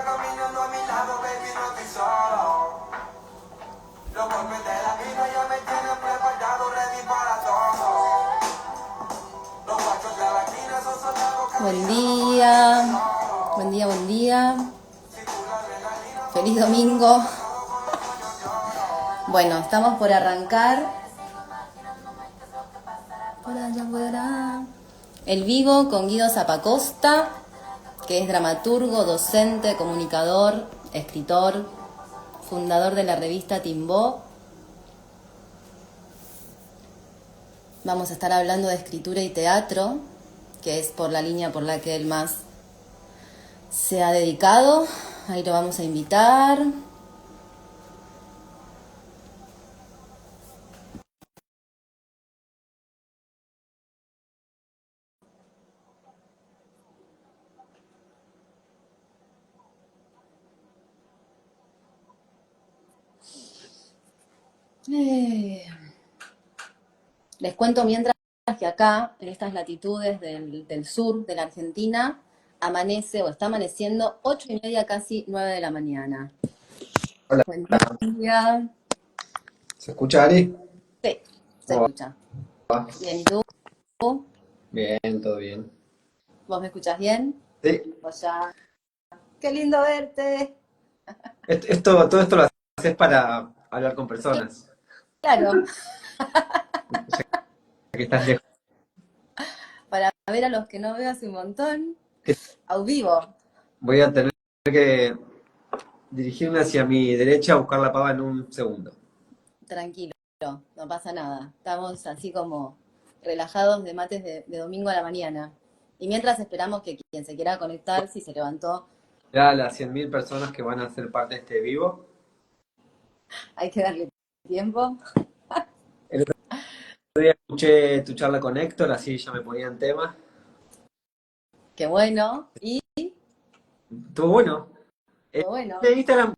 caminando a mi lado, baby, no estoy solo. Los golpes de la vida ya me tienen preparado, ready para todo. Los guachos de la esquina son soldados que Buen día, buen día, buen día. Feliz domingo. Bueno, estamos por arrancar. Por allá fuera. El vivo con Guido Zappacosta, que es dramaturgo, docente, comunicador, escritor, fundador de la revista Timbó. Vamos a estar hablando de escritura y teatro, que es por la línea por la que él más se ha dedicado. Ahí lo vamos a invitar. Les cuento mientras que acá, en estas latitudes del sur de la Argentina, amanece o está amaneciendo 8:30, casi 9 de la mañana. Hola, Buen día. ¿se escucha, Ari? Sí, se ¿Cómo escucha. va? Bien, ¿y tú? Bien, todo bien. ¿Vos me escuchás bien? Sí, Vos ya. ¡Qué lindo verte! todo esto lo haces para hablar con personas, Claro, ya que estás lejos. para ver a los que no veo hace un montón, a vivo. Voy a tener que dirigirme hacia mi derecha a buscar la pava en un segundo. Tranquilo, no pasa nada. Estamos así como relajados de mates de domingo a la mañana. Y mientras esperamos que quien se quiera conectar, si se levantó, Ya a las 100.000 personas que van a ser parte de este vivo. hay que darle tiempo. El otro día escuché tu charla con Héctor, así ya me ponía en tema. Qué bueno. Y Estuvo bueno. qué bueno. De Instagram,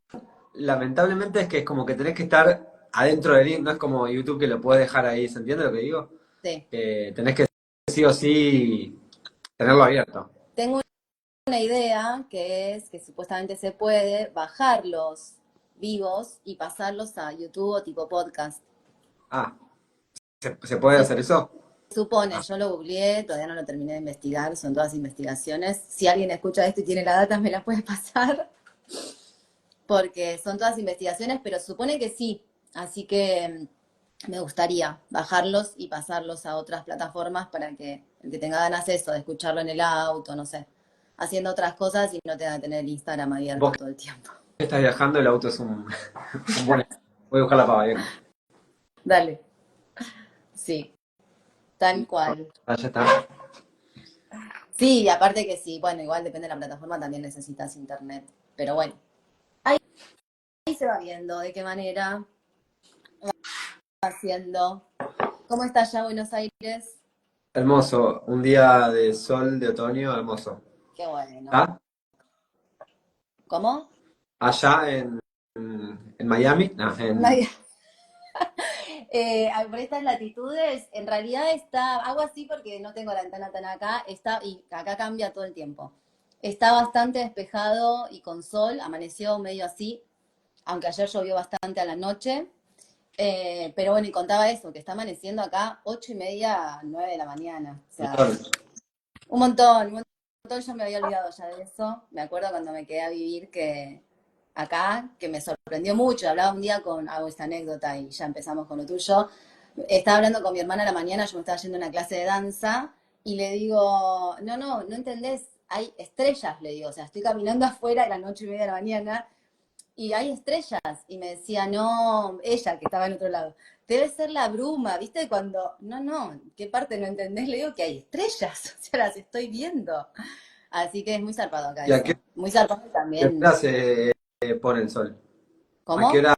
lamentablemente es que es como que tenés que estar adentro del link, no es como YouTube que lo puedes dejar ahí, ¿se entiende lo que digo? Sí. Tenés que sí o sí tenerlo abierto. Tengo una idea que es que supuestamente se puede bajar los vivos y pasarlos a YouTube o tipo podcast. Ah, ¿se puede Se hacer eso? supone, Ah, yo lo googleé, todavía no lo terminé de investigar, son todas investigaciones. Si alguien escucha esto y tiene la data, me la puede pasar, porque son todas investigaciones, pero supone que sí. Así que me gustaría bajarlos y pasarlos a otras plataformas para que el que tenga ganas eso, de escucharlo en el auto, no sé, haciendo otras cosas y no tenga que tener el Instagram vos abierto todo el tiempo. que estás viajando, el auto es un buen... Voy a buscar la pava, bien. Dale, sí, tal cual. Ah, ya está. Sí, y aparte que sí, bueno, igual depende de la plataforma, también necesitas internet. Pero bueno, ahí se va viendo de qué manera va haciendo. ¿Cómo está allá Buenos Aires? Hermoso, un día de sol de otoño, hermoso. Qué bueno. ¿Ah? ¿Cómo? Allá en Miami, no, Por estas latitudes, en realidad está, hago así porque no tengo la ventana tan acá, está, y acá cambia todo el tiempo. Está bastante despejado y con sol, amaneció medio así, aunque ayer llovió bastante a la noche. Pero bueno, y contaba eso, que está amaneciendo acá 8:30, 9 de la mañana. O sea, un montón, un montón. Yo me había olvidado ya de eso. Me acuerdo cuando me quedé a vivir que acá, que me sorprendió mucho. Hablaba un día hago esta anécdota y ya empezamos con lo tuyo. Estaba hablando con mi hermana a la mañana, yo me estaba yendo a una clase de danza y le digo, no entendés, hay estrellas, le digo. O sea, estoy caminando afuera a las 8:30 de la mañana y hay estrellas. Y me decía, no, ella que estaba en otro lado, debe ser la bruma, ¿viste? Cuando, no, ¿qué parte no entendés? Le digo que hay estrellas, o sea, las estoy viendo. Así que es muy zarpado acá ¿Y a qué eso. Muy zarpado hora también. se pone el sol? ¿A qué ¿Cómo? hora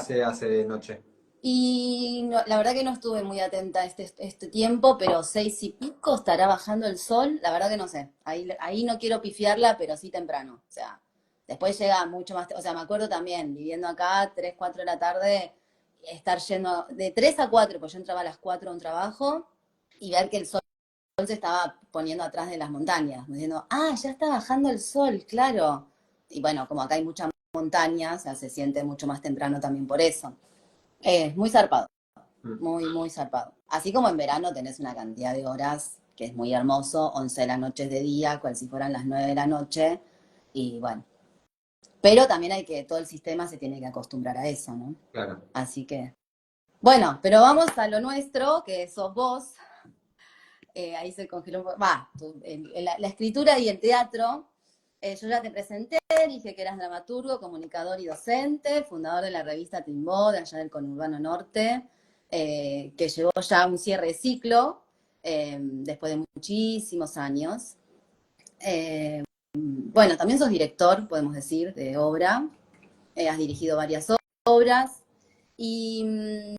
se hace de noche? Y la verdad que no estuve muy atenta a este tiempo, pero 6:00 y pico estará bajando el sol. La verdad que no sé. Ahí no quiero pifiarla, pero sí temprano. O sea, después llega mucho más. O sea, me acuerdo también, viviendo acá, 3, 4 de la tarde, estar yendo de 3 a 4, pues yo entraba a las 4 a un trabajo, y ver que el sol se estaba poniendo atrás de las montañas. Diciendo, ya está bajando el sol, claro. y bueno, como acá hay mucha montaña, o sea, se siente mucho más temprano también por eso. Es muy zarpado, Mm, muy, muy zarpado. Así como en verano tenés una cantidad de horas que es muy hermoso, 11 de la noche es de día, cual si fueran las 9 de la noche, y bueno. Pero también hay que, todo el sistema se tiene que acostumbrar a eso, ¿no? claro. Así que, bueno, pero vamos a lo nuestro, que sos vos. Ahí se congeló un poco. Va, la escritura y el teatro. Yo ya te presenté, dije que eras dramaturgo, comunicador y docente, fundador de la revista Timbó, de allá del Conurbano Norte, que llevó ya un cierre de ciclo, después de muchísimos años. Bueno, también sos director, podemos decir, de obra. Has dirigido varias obras. Y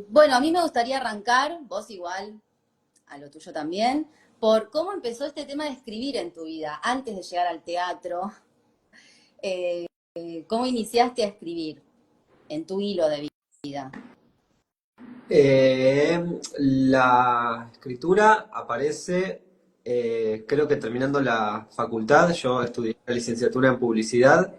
bueno, a mí me gustaría arrancar, vos igual, a lo tuyo también, por cómo empezó este tema de escribir en tu vida, antes de llegar al teatro. Eh, ¿Cómo iniciaste a escribir en tu hilo de vida? La escritura aparece, creo que terminando la facultad. Yo estudié la licenciatura en publicidad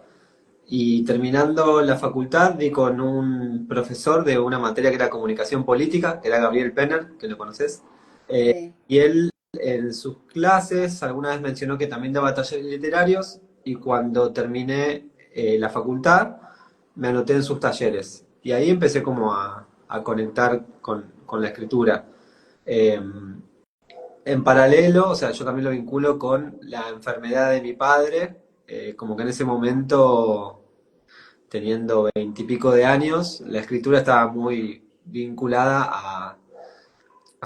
y terminando la facultad di con un profesor de una materia que era comunicación política, que era Gabriel Penner, que lo conoces. Sí. Y él en sus clases alguna vez mencionó que también daba talleres literarios y cuando terminé la facultad me anoté en sus talleres. Y ahí empecé como a conectar con la escritura. Eh, en paralelo, o sea, yo también lo vinculo con la enfermedad de mi padre, como que en ese momento, teniendo 20 y pico de años, la escritura estaba muy vinculada a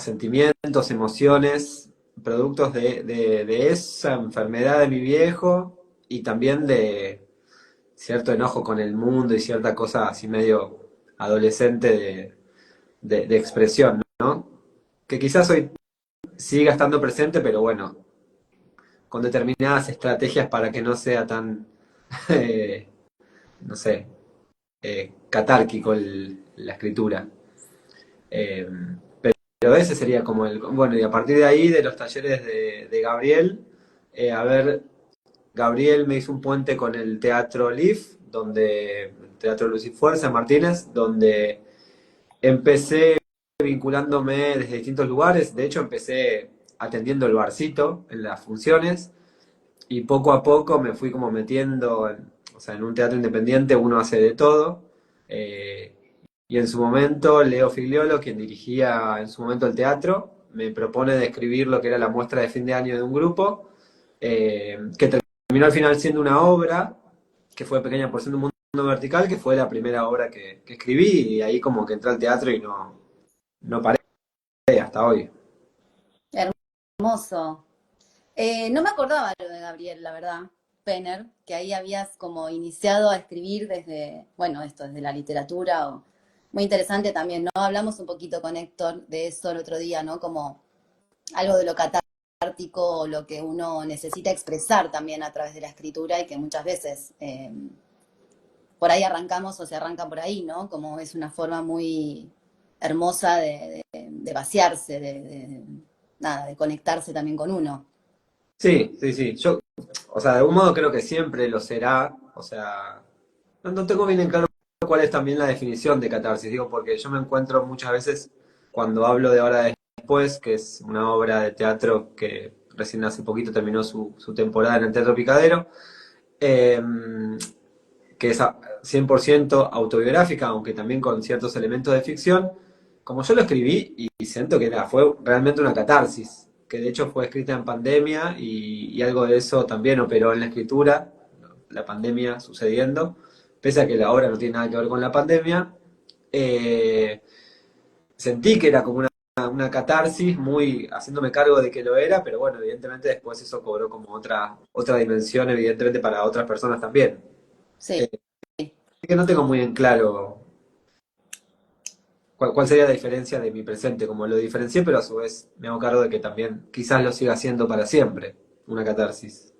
sentimientos, emociones, productos de esa enfermedad de mi viejo y también de cierto enojo con el mundo y cierta cosa así medio adolescente de expresión, ¿no? Que quizás hoy siga estando presente, pero bueno, con determinadas estrategias para que no sea tan, eh, no sé, catárquico la escritura. Eh, pero ese sería como el... Bueno, y a partir de ahí, de los talleres de Gabriel, a ver, Gabriel me hizo un puente con el Teatro Leaf, donde, el Teatro Luz y Fuerza, Martínez, donde empecé vinculándome desde distintos lugares. De hecho, empecé atendiendo el barcito en las funciones y poco a poco me fui como metiendo, o sea, en un teatro independiente uno hace de todo. eh, y en su momento, Leo Figliolo, quien dirigía en su momento el teatro, me propone de escribir lo que era la muestra de fin de año de un grupo, que terminó al final siendo una obra, que fue Pequeña porción de un mundo vertical, que fue la primera obra que escribí, y ahí como que entré al teatro y no paré hasta hoy. Hermoso. No me acordaba lo de Gabriel, la verdad, Penner, que ahí habías como iniciado a escribir desde, bueno, esto, desde la literatura. Muy interesante también, ¿no? Hablamos un poquito con Héctor de eso el otro día, ¿no? Como algo de lo catártico, lo que uno necesita expresar también a través de la escritura y que muchas veces por ahí arrancamos o se arranca por ahí, ¿no? Como es una forma muy hermosa de vaciarse, nada, de conectarse también con uno. Sí, sí, sí. Yo, o sea, de algún modo creo que siempre lo será. O sea, no tengo bien en claro cuál es también la definición de catarsis, digo, porque yo me encuentro muchas veces cuando hablo de Hora Después, que es una obra de teatro que recién hace poquito terminó su temporada en el Teatro Picadero, eh, que es 100% autobiográfica, aunque también con ciertos elementos de ficción. Como yo lo escribí y siento que fue realmente una catarsis, que de hecho fue escrita en pandemia y algo de eso también operó en la escritura, la pandemia sucediendo, pese a que la obra no tiene nada que ver con la pandemia. eh, Sentí que era como una catarsis, muy haciéndome cargo de que lo era, pero bueno, evidentemente después eso cobró como otra dimensión, evidentemente para otras personas también. Sí. Así que no tengo muy en claro cuál sería la diferencia de mi presente, como lo diferencié, pero a su vez me hago cargo de que también quizás lo siga haciendo para siempre, una catarsis.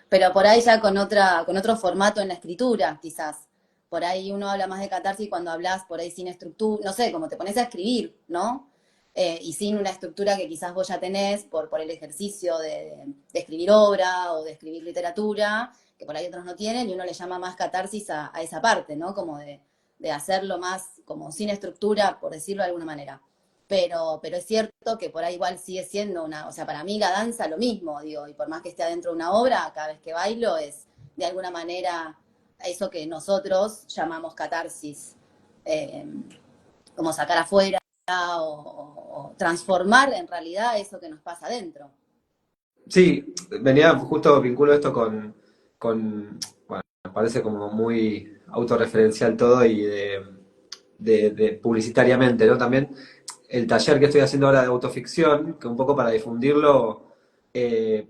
Pero por ahí ya con otro formato en la escritura, quizás. Por ahí uno habla más de catarsis cuando hablas por ahí sin estructura, no sé, como te pones a escribir, ¿no? Y sin una estructura que quizás vos ya tenés por el ejercicio de escribir obra o de escribir literatura, que por ahí otros no tienen, y uno le llama más catarsis a esa parte, ¿no? Como de hacerlo más como sin estructura, por decirlo de alguna manera. Pero es cierto que por ahí igual sigue siendo o sea, para mí la danza lo mismo, digo, y por más que esté adentro de una obra, cada vez que bailo es de alguna manera eso que nosotros llamamos catarsis, eh, como sacar afuera o transformar en realidad eso que nos pasa adentro. Sí, venía justo vinculo esto bueno, me parece como muy autorreferencial todo y de publicitariamente, ¿no? También el taller que estoy haciendo ahora de autoficción, que un poco para difundirlo, eh,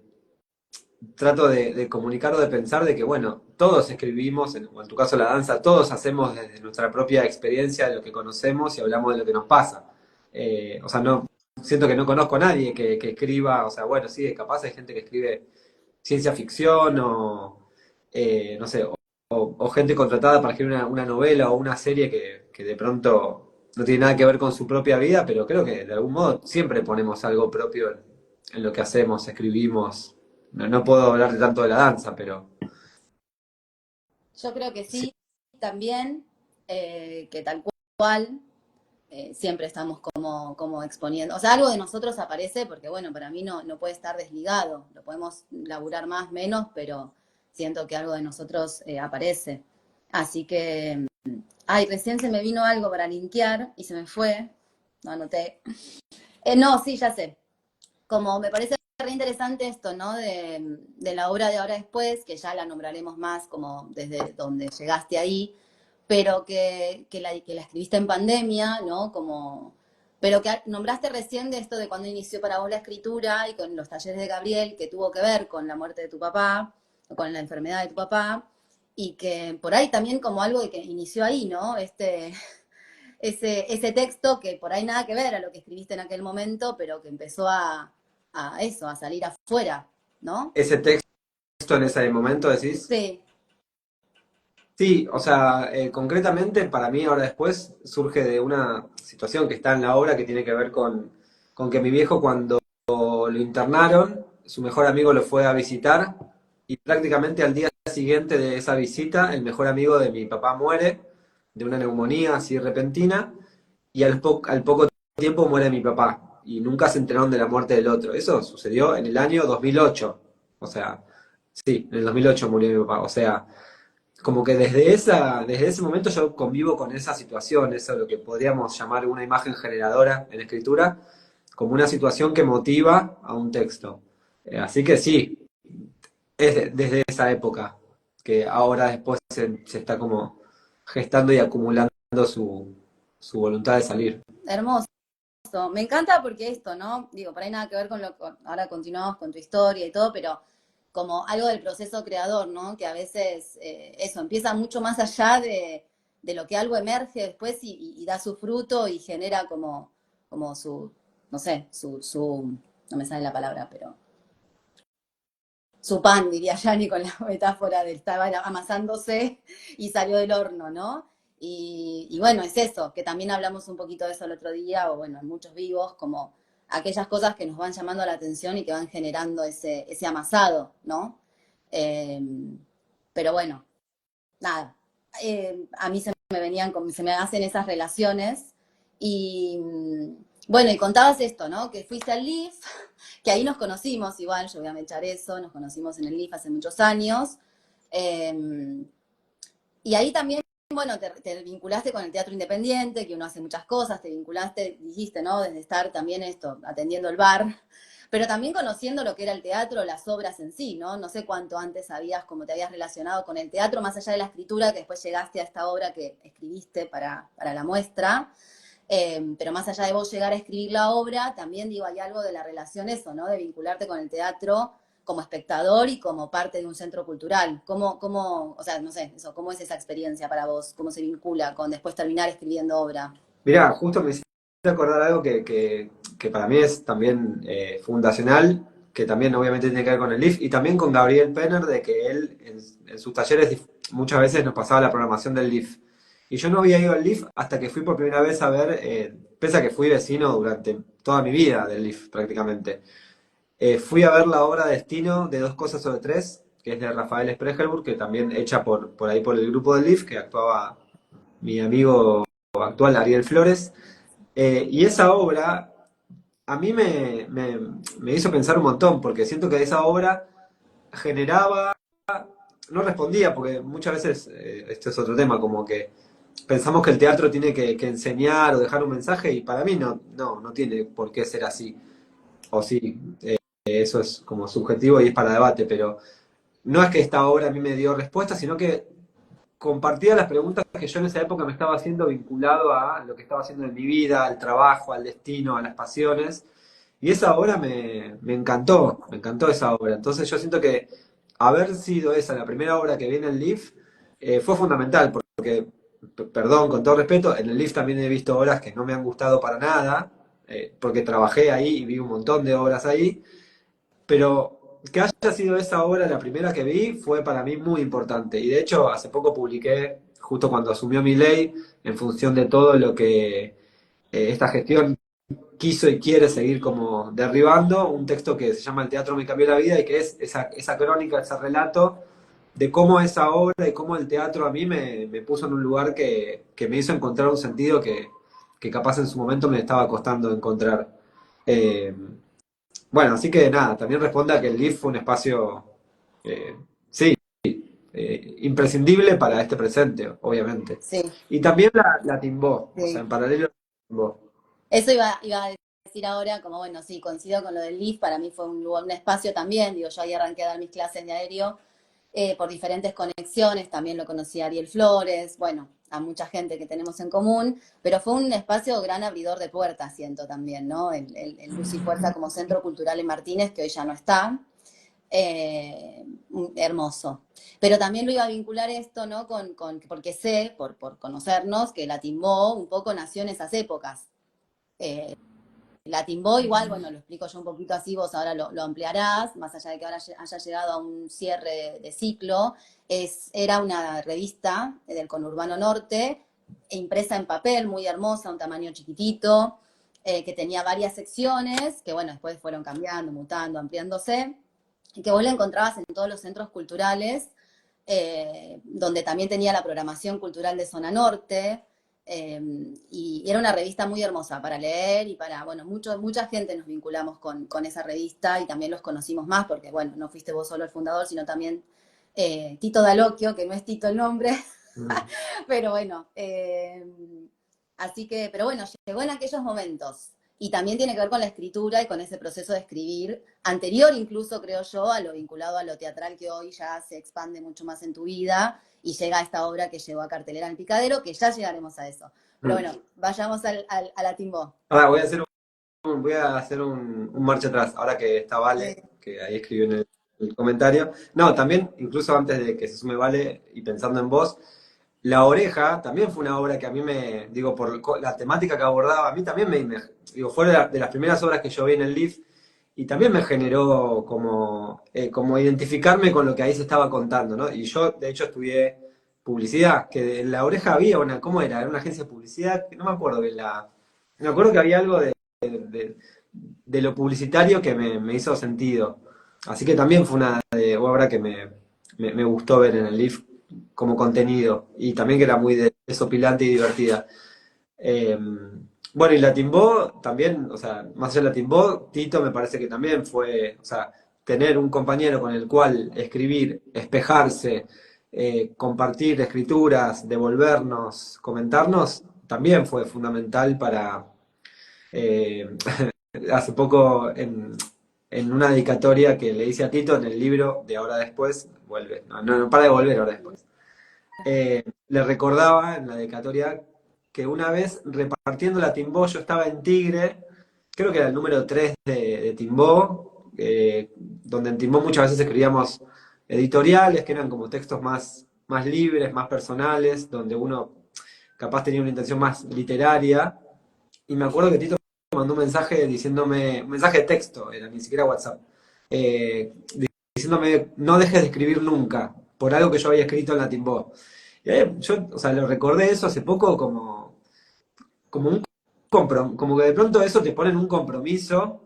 trato de comunicar o de pensar de que, bueno, todos escribimos, o en tu caso la danza, todos hacemos desde nuestra propia experiencia de lo que conocemos y hablamos de lo que nos pasa. O sea, no, siento que no conozco a nadie que escriba, o sea, bueno, sí, capaz hay gente que escribe ciencia ficción o, no sé, o gente contratada para escribir una novela o una serie que de pronto no tiene nada que ver con su propia vida, pero creo que de algún modo siempre ponemos algo propio en lo que hacemos, escribimos. No puedo hablar tanto de la danza, pero Yo creo que sí, sí, también, que tal cual, siempre estamos como exponiendo. O sea, algo de nosotros aparece porque, bueno, para mí no puede estar desligado. Lo podemos laburar más, menos, pero siento que algo de nosotros aparece. Así que, ay, recién se me vino algo para linkear y se me fue. No anoté. No, sí, ya sé. Como me parece re interesante esto, ¿no? De la obra de Ahora Después, que ya la nombraremos más como desde donde llegaste ahí, pero que la escribiste en pandemia, ¿no? Como, pero que nombraste recién de esto de cuando inició para vos la escritura y con los talleres de Gabriel, que tuvo que ver con la muerte de tu papá, o con la enfermedad de tu papá, y que por ahí también como algo de que inició ahí, ¿no? Ese texto que por ahí nada que ver a lo que escribiste en aquel momento, pero que empezó a eso, a salir afuera, ¿no? ese texto en ese momento decís. Sí, Sí, o sea, concretamente para mí ahora después surge de una situación que está en la obra que tiene que ver con que mi viejo cuando lo internaron, su mejor amigo lo fue a visitar y prácticamente al día siguiente de esa visita el mejor amigo de mi papá muere de una neumonía así repentina y al poco tiempo muere mi papá y nunca se enteraron de la muerte del otro. Eso sucedió en el año 2008, o sea, sí, en el 2008 murió mi papá, o sea como que desde ese momento yo convivo con esa situación, eso es lo que podríamos llamar una imagen generadora en escritura, como una situación que motiva a un texto. Así que sí, es desde esa época que ahora después se está como gestando y acumulando su voluntad de salir. hermoso. Me encanta porque esto, ¿no? Digo, por ahí nada que ver con ahora continuamos con tu historia y todo, pero como algo del proceso creador, ¿no? Que a veces eso empieza mucho más allá de lo que algo emerge después y da su fruto y genera como su, no sé, no me sale la palabra, pero su pan, diría Yani con la metáfora de estaba amasándose y salió del horno, ¿no? Y bueno, es eso, que también hablamos un poquito de eso el otro día, o bueno, en muchos vivos, como aquellas cosas que nos van llamando la atención y que van generando ese amasado, ¿no? Eh, pero bueno, nada, a mí se me hacen esas relaciones y bueno, y contabas esto, ¿no? Que fuiste al LIF, que ahí nos conocimos igual, yo voy a mechar eso, nos conocimos en el LIF hace muchos años, eh, y ahí también, bueno, te vinculaste con el teatro independiente, que uno hace muchas cosas, te vinculaste, dijiste, ¿no? Desde estar también esto, atendiendo el bar, pero también conociendo lo que era el teatro, las obras en sí, ¿no? No sé cuánto antes sabías cómo te habías relacionado con el teatro, más allá de la escritura, que después llegaste a esta obra que escribiste para la muestra, pero más allá de vos llegar a escribir la obra, también digo, hay algo de la relación eso, ¿no? De vincularte con el teatro como espectador y como parte de un centro cultural. O sea, no sé, eso, ¿cómo es esa experiencia para vos? ¿Cómo se vincula con después terminar escribiendo obra? Mirá, justo me hiciste acordar algo que para mí es también fundacional, que también obviamente tiene que ver con el LIF, y también con Gabriel Penner, de que él en sus talleres muchas veces nos pasaba la programación del LIF. Y yo no había ido al LIF hasta que fui por primera vez a ver, pese a que fui vecino durante toda mi vida del LIF prácticamente. Fui a ver la obra Destino de Dos Cosas sobre Tres, que es de Rafael Spregelburg, que también hecha por ahí por el grupo del LIF, que actuaba mi amigo actual Ariel Flores. Y esa obra a mí me hizo pensar un montón, porque siento que esa obra generaba, no respondía, porque muchas veces, esto es otro tema, como que pensamos que el teatro tiene que enseñar o dejar un mensaje, y para mí no tiene por qué ser así. O sí, eso es como subjetivo y es para debate, pero no es que esta obra a mí me dio respuesta, sino que compartía las preguntas que yo en esa época me estaba haciendo vinculado a lo que estaba haciendo en mi vida, al trabajo, al destino, a las pasiones. Y esa obra me encantó esa obra. Entonces yo siento que haber sido esa la primera obra que vi en el LIF fue fundamental, porque, perdón, con todo respeto, en el LIF también he visto obras que no me han gustado para nada, porque trabajé ahí y vi un montón de obras ahí, pero que haya sido esa obra la primera que vi fue para mí muy importante. Y de hecho, hace poco publiqué, justo cuando asumió mi ley, en función de todo lo que esta gestión quiso y quiere seguir como derribando, un texto que se llama El teatro me cambió la vida y que es esa crónica, ese relato de cómo esa obra y cómo el teatro a mí me puso en un lugar que me hizo encontrar un sentido que capaz en su momento me estaba costando encontrar. Eh, bueno, así que nada, también responde a que el LIF fue un espacio, eh, sí, imprescindible para este presente, obviamente. Sí, Y también la timbó, o sea, sí. en paralelo la timbó. Eso iba a decir ahora, como bueno, sí, coincido con lo del LIF, para mí fue un lugar, un espacio también, digo, yo ahí arranqué a dar mis clases de aéreo por diferentes conexiones, también lo conocí a Ariel Flores, bueno, a mucha gente que tenemos en común, pero fue un espacio gran abridor de puertas, siento también, ¿no? El Luz y Fuerza como Centro Cultural en Martínez, que hoy ya no está, eh, hermoso. Pero también lo iba a vincular esto, ¿no? Porque sé, por conocernos, que la Timbó un poco nació en esas épocas. Eh, la Timbó igual, bueno, lo explico yo un poquito así, vos ahora lo ampliarás, más allá de que ahora haya llegado a un cierre de ciclo, era una revista del conurbano norte, impresa en papel, muy hermosa, un tamaño chiquitito, que tenía varias secciones, que bueno, después fueron cambiando, mutando, ampliándose, y que vos la encontrabas en todos los centros culturales, donde también tenía la programación cultural de Zona Norte, y era una revista muy hermosa para leer y para, bueno, mucha gente nos vinculamos con esa revista y también los conocimos más porque, bueno, no fuiste vos solo el fundador, sino también Tito Dalocchio, que no es Tito el nombre, Mm. pero bueno, así que, pero bueno, llegó en aquellos momentos. Y también tiene que ver con la escritura y con ese proceso de escribir, anterior incluso, creo yo, a lo vinculado a lo teatral que hoy ya se expande mucho más en tu vida y llega a esta obra que llegó a cartelera en el Picadero, que ya llegaremos a eso. Pero Mm. bueno, vayamos a la Timbó. Ahora voy a hacer un marcha atrás, ahora que está Sí, Vale, que ahí escribió en el comentario. No, también, incluso antes de que se sume Vale y pensando en vos, La Oreja también fue una obra que a mí digo, por la temática que abordaba, a mí también digo, fue de las primeras obras que yo vi en el LIF y también me generó como identificarme con lo que ahí se estaba contando, ¿no? Y yo, de hecho, estudié publicidad, que en La Oreja había ¿cómo era? Era una agencia de publicidad, que no me acuerdo bien me acuerdo que había algo de lo publicitario que me hizo sentido. Así que también fue una obra que me gustó ver en el LIF como contenido y también que era muy desopilante y divertida. Eh, bueno, y la Timbó también, o sea, más allá de la Timbó, Tito me parece que también fue, o sea, tener un compañero con el cual escribir, espejarse, compartir escrituras, devolvernos, comentarnos, también fue fundamental para, eh, hace poco en una dedicatoria que le hice a Tito en el libro de Ahora Después, vuelve, no para de volver ahora después. Le recordaba en la dedicatoria que una vez repartiendo la Timbó, yo estaba en Tigre, creo que era el número 3 de Timbó, donde en Timbó muchas veces escribíamos editoriales, que eran como textos más libres, más personales, donde uno capaz tenía una intención más literaria. Y me acuerdo que Tito me mandó un mensaje diciéndome, un mensaje de texto, era ni siquiera WhatsApp, eh, diciéndome no dejes de escribir nunca, por algo que yo había escrito en la Timbó. Y ahí yo, o sea, lo recordé eso hace poco como un como que de pronto eso te pone en un compromiso,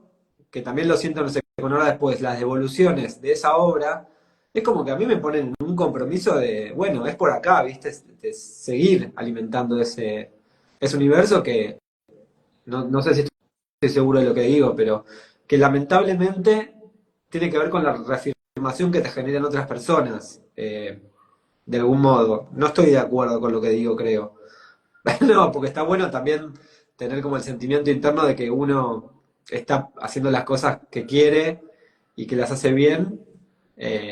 que también lo siento, no sé, con Hora Después, las devoluciones de esa obra, es como que a mí me ponen en un compromiso de, bueno, es por acá, ¿viste? De seguir alimentando ese universo que no sé si estoy seguro de lo que digo, pero que lamentablemente tiene que ver con la reafirmación que te generan otras personas, de algún modo. No estoy de acuerdo con lo que digo, creo. No, porque está bueno también tener como el sentimiento interno de que uno está haciendo las cosas que quiere y que las hace bien,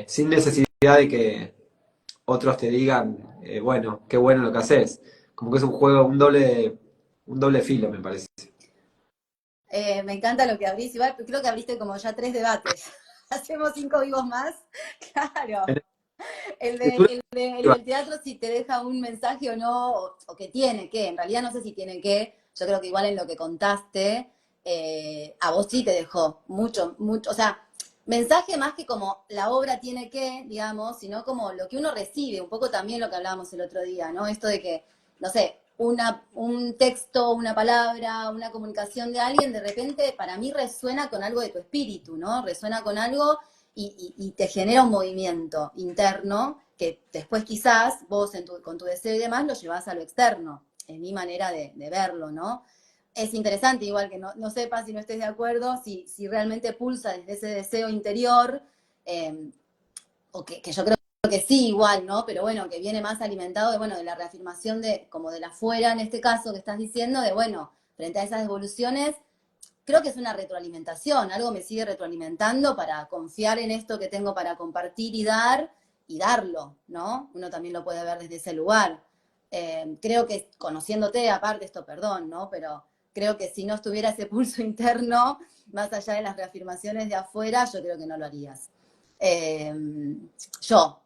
sin necesidad de que otros te digan, bueno, qué bueno lo que haces. Como que es un juego, un doble filo, me parece. Me encanta lo que abrís, igual creo que abriste como ya 3 debates. Hacemos 5 vivos más. Claro. En El, de, escritura, el del teatro si te deja un mensaje o no, o que tiene que, en realidad no sé si tiene que, yo creo que igual en lo que contaste, a vos sí te dejó mucho, mucho, o sea, mensaje más que como la obra tiene que, digamos, sino como lo que uno recibe, un poco también lo que hablábamos el otro día, ¿no? Esto de que, no sé, un texto, una palabra, una comunicación de alguien, de repente para mí resuena con algo de tu espíritu, ¿no? Resuena con algo y te genera un movimiento interno que después quizás vos con tu deseo y demás lo llevas a lo externo, es mi manera de verlo, ¿no? Es interesante igual que no sepas si no estés de acuerdo, si realmente pulsa desde ese deseo interior, eh, o que yo creo que sí igual, ¿no? Pero bueno, que viene más alimentado de, bueno, de la reafirmación de, como de la fuera en este caso que estás diciendo, de, bueno, frente a esas devoluciones, creo que es una retroalimentación, algo me sigue retroalimentando para confiar en esto que tengo para compartir y darlo, ¿no? Uno también lo puede ver desde ese lugar. Creo que conociéndote, aparte esto, perdón, ¿no? Pero creo que si no estuviera ese pulso interno, más allá de las reafirmaciones de afuera, yo creo que no lo harías. Eh,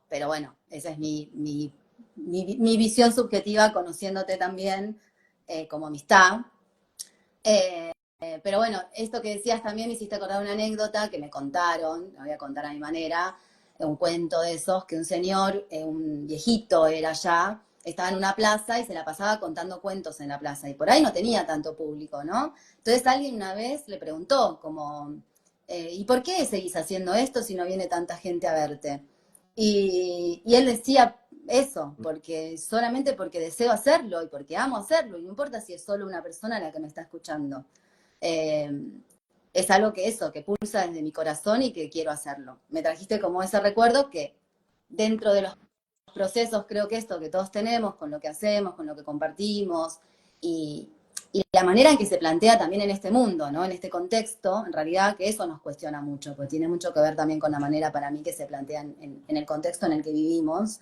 pero bueno, esa es mi visión subjetiva, conociéndote también como amistad. Pero bueno, esto que decías también me hiciste acordar una anécdota que me contaron, la voy a contar a mi manera, un cuento de esos, que un señor, un viejito era ya, estaba en una plaza y se la pasaba contando cuentos en la plaza, y por ahí no tenía tanto público, ¿no? Entonces alguien una vez le preguntó como, ¿y por qué seguís haciendo esto si no viene tanta gente a verte? Y él decía eso, porque solamente porque deseo hacerlo y porque amo hacerlo, y no importa si es solo una persona la que me está escuchando. Eh, es algo que eso, que pulsa desde mi corazón y que quiero hacerlo. Me trajiste como ese recuerdo que dentro de los procesos, creo que esto que todos tenemos, con lo que hacemos, con lo que compartimos, y la manera en que se plantea también en este mundo, ¿no? En este contexto, en realidad que eso nos cuestiona mucho, porque tiene mucho que ver también con la manera para mí que se plantea en el contexto en el que vivimos.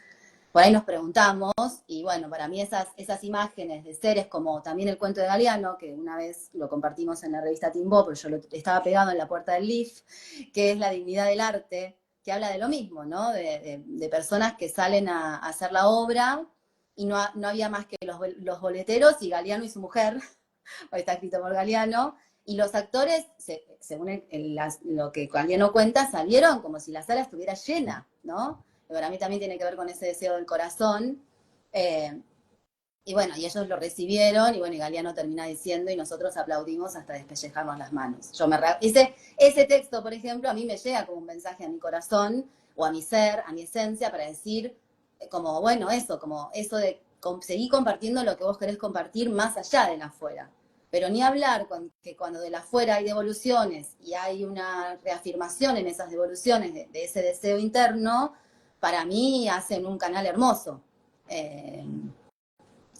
Por ahí nos preguntamos, y bueno, para mí esas imágenes de seres como también el cuento de Galeano, que una vez lo compartimos en la revista Timbó, pero yo estaba pegado en la puerta del LIF, que es la dignidad del arte, que habla de lo mismo, ¿no? De personas que salen a hacer la obra y no había más que los boleteros y Galeano y su mujer, hoy está escrito por Galeano, y los actores, según lo que Galeano cuenta, salieron como si la sala estuviera llena, ¿no? Para mí también tiene que ver con ese deseo del corazón. Eh, y bueno, y ellos lo recibieron, y bueno, y Galeano termina diciendo, y nosotros aplaudimos hasta despellejarnos las manos. Ese texto, por ejemplo, a mí me llega como un mensaje a mi corazón, o a mi ser, a mi esencia, para decir, como, bueno, como eso de seguir compartiendo lo que vos querés compartir más allá de la afuera. Pero ni hablar que cuando de la afuera hay devoluciones y hay una reafirmación en esas devoluciones de ese deseo interno, para mí hacen un canal hermoso.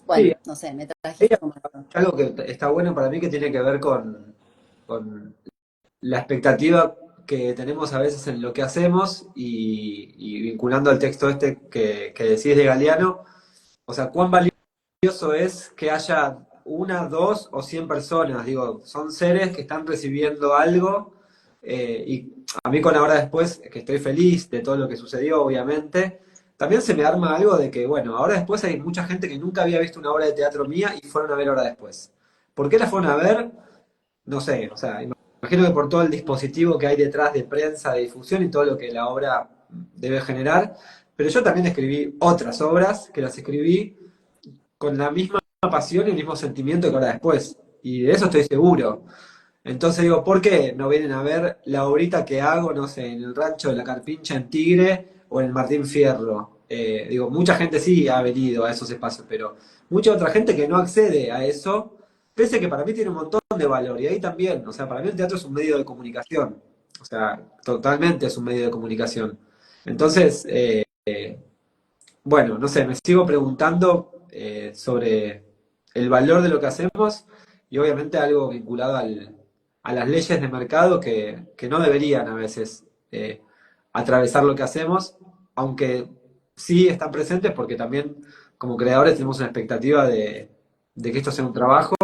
Bueno, Sí, no sé, me hay trajiste como... algo que está bueno para mí que tiene que ver con la expectativa que tenemos a veces en lo que hacemos y vinculando al texto este que decís de Galeano, o sea, cuán valioso es que haya una, dos o 100 personas, digo, son seres que están recibiendo algo, y a mí con ahora después, que estoy feliz de todo lo que sucedió, obviamente, también se me arma algo de que, bueno, ahora después hay mucha gente que nunca había visto una obra de teatro mía y fueron a ver ahora después. ¿Por qué la fueron a ver? No sé, o sea, imagino que por todo el dispositivo que hay detrás de prensa, de difusión y todo lo que la obra debe generar, pero yo también escribí otras obras que las escribí con la misma pasión y el mismo sentimiento que ahora después, y de eso estoy seguro. Entonces digo, ¿por qué no vienen a ver la obrita que hago, no sé, en el rancho de la Carpincha en Tigre, o en el Martín Fierro. Digo, mucha gente sí ha venido a esos espacios, pero mucha otra gente que no accede a eso, pese que para mí tiene un montón de valor. Y ahí también, o sea, para mí el teatro es un medio de comunicación. O sea, totalmente es un medio de comunicación. Entonces, bueno, no sé, me sigo preguntando sobre el valor de lo que hacemos y obviamente algo vinculado a las leyes de mercado que no deberían a veces atravesar lo que hacemos, aunque sí están presentes porque también como creadores tenemos una expectativa de que esto sea un trabajo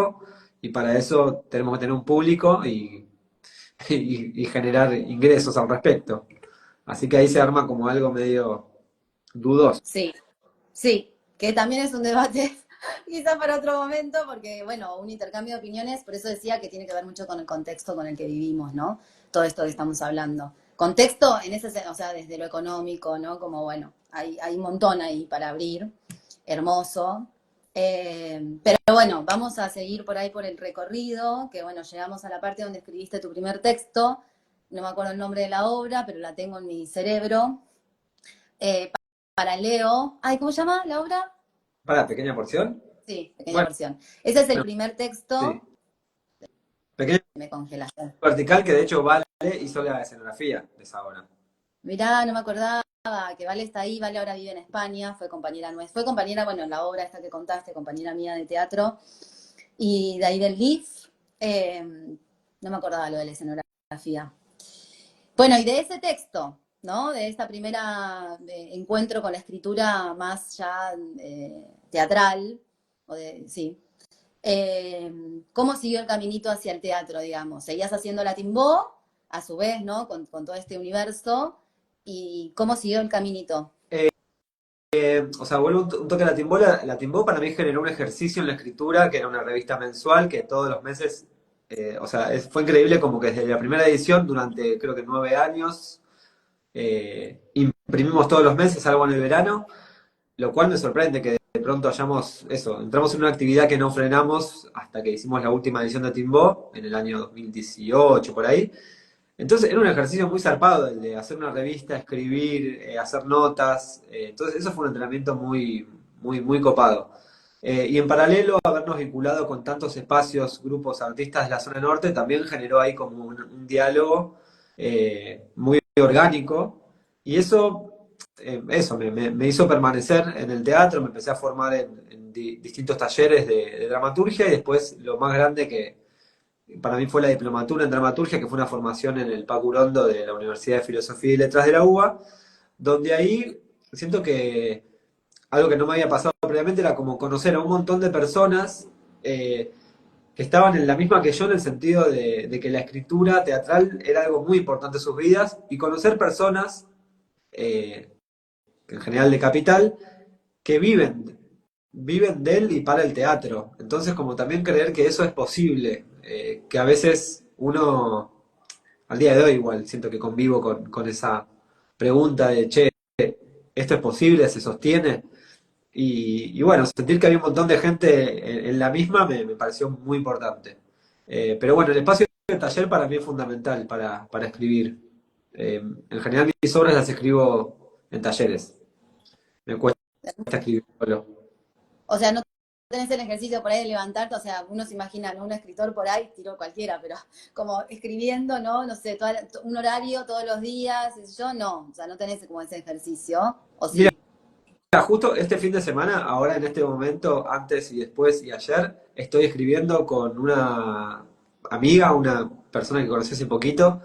y para eso tenemos que tener un público y generar ingresos al respecto. Así que ahí se arma como algo medio dudoso. Sí, sí, que también es un debate quizá para otro momento, porque bueno, un intercambio de opiniones, por eso decía que tiene que ver mucho con el contexto con el que vivimos, ¿no? Todo esto que estamos hablando. Contexto en ese, o sea, desde lo económico, ¿no? Como bueno, hay un montón ahí para abrir, hermoso. Pero bueno, vamos a seguir por ahí por el recorrido, que bueno, llegamos a la parte donde escribiste tu primer texto, no me acuerdo el nombre de la obra, pero la tengo en mi cerebro. Eh, para Leo, ay, ¿cómo se llama la obra? Para pequeña porción. Sí, pequeña Bueno, versión. Ese es el bueno, primer sí. texto. Pequeña Me congelaste. vertical que de hecho Vale hizo la escenografía de esa obra. Mirá, no me acordaba que Vale está ahí, Vale ahora vive en España, fue compañera nuestra, fue compañera, bueno, en la obra esta que contaste, compañera mía de teatro, y de ahí del LIF, no me acordaba lo de la escenografía. Bueno, y de ese texto, ¿no? De esta primera encuentro con la escritura más ya teatral, sí. ¿Cómo siguió el caminito hacia el teatro, digamos? ¿Seguías haciendo la Timbó, a su vez, ¿no? Con todo este universo. ¿Y cómo siguió el caminito? O sea, vuelvo un toque a la Timbó. La Timbó para mí generó un ejercicio en la escritura, que era una revista mensual que todos los meses, o sea, fue increíble como que desde la primera edición, durante creo que 9 años, imprimimos todos los meses, algo en el verano, lo cual me sorprende que de pronto hayamos, eso, entramos en una actividad que no frenamos hasta que hicimos la última edición de Timbó, en el año 2018, por ahí. Entonces era un ejercicio muy zarpado el de hacer una revista, escribir, hacer notas. Entonces eso fue un entrenamiento muy, muy, muy copado. Y en paralelo, habernos vinculado con tantos espacios, grupos, artistas de la zona norte, también generó ahí como un diálogo muy orgánico. Y eso me hizo permanecer en el teatro, me empecé a formar en distintos talleres de dramaturgia y después lo más grande que para mí fue la diplomatura en dramaturgia, que fue una formación en el Paco Urondo de la Universidad de Filosofía y Letras de la UBA, donde ahí siento que algo que no me había pasado previamente era como conocer a un montón de personas que estaban en la misma que yo en el sentido de que la escritura teatral era algo muy importante en sus vidas y conocer personas, en general de capital, que viven de él y para el teatro. Entonces, como también creer que eso es posible, que a veces uno, al día de hoy igual, siento que convivo con esa pregunta de, che, ¿esto es posible? ¿Se sostiene? Y bueno, sentir que había un montón de gente en la misma me pareció muy importante. Pero bueno, el espacio de taller para mí es fundamental para escribir. En general mis obras las escribo en talleres. Me cuesta escribir solo. O sea, no tenés el ejercicio por ahí de levantarte, o sea, uno se imagina, ¿no? Un escritor por ahí, tiró cualquiera, pero como escribiendo, ¿no? No sé, un horario todos los días, qué sé yo, no, o sea, no tenés como ese ejercicio, ¿o Mira, sí? justo este fin de semana, ahora en este momento, antes y después y ayer, estoy escribiendo con una amiga, una persona que conocí hace poquito,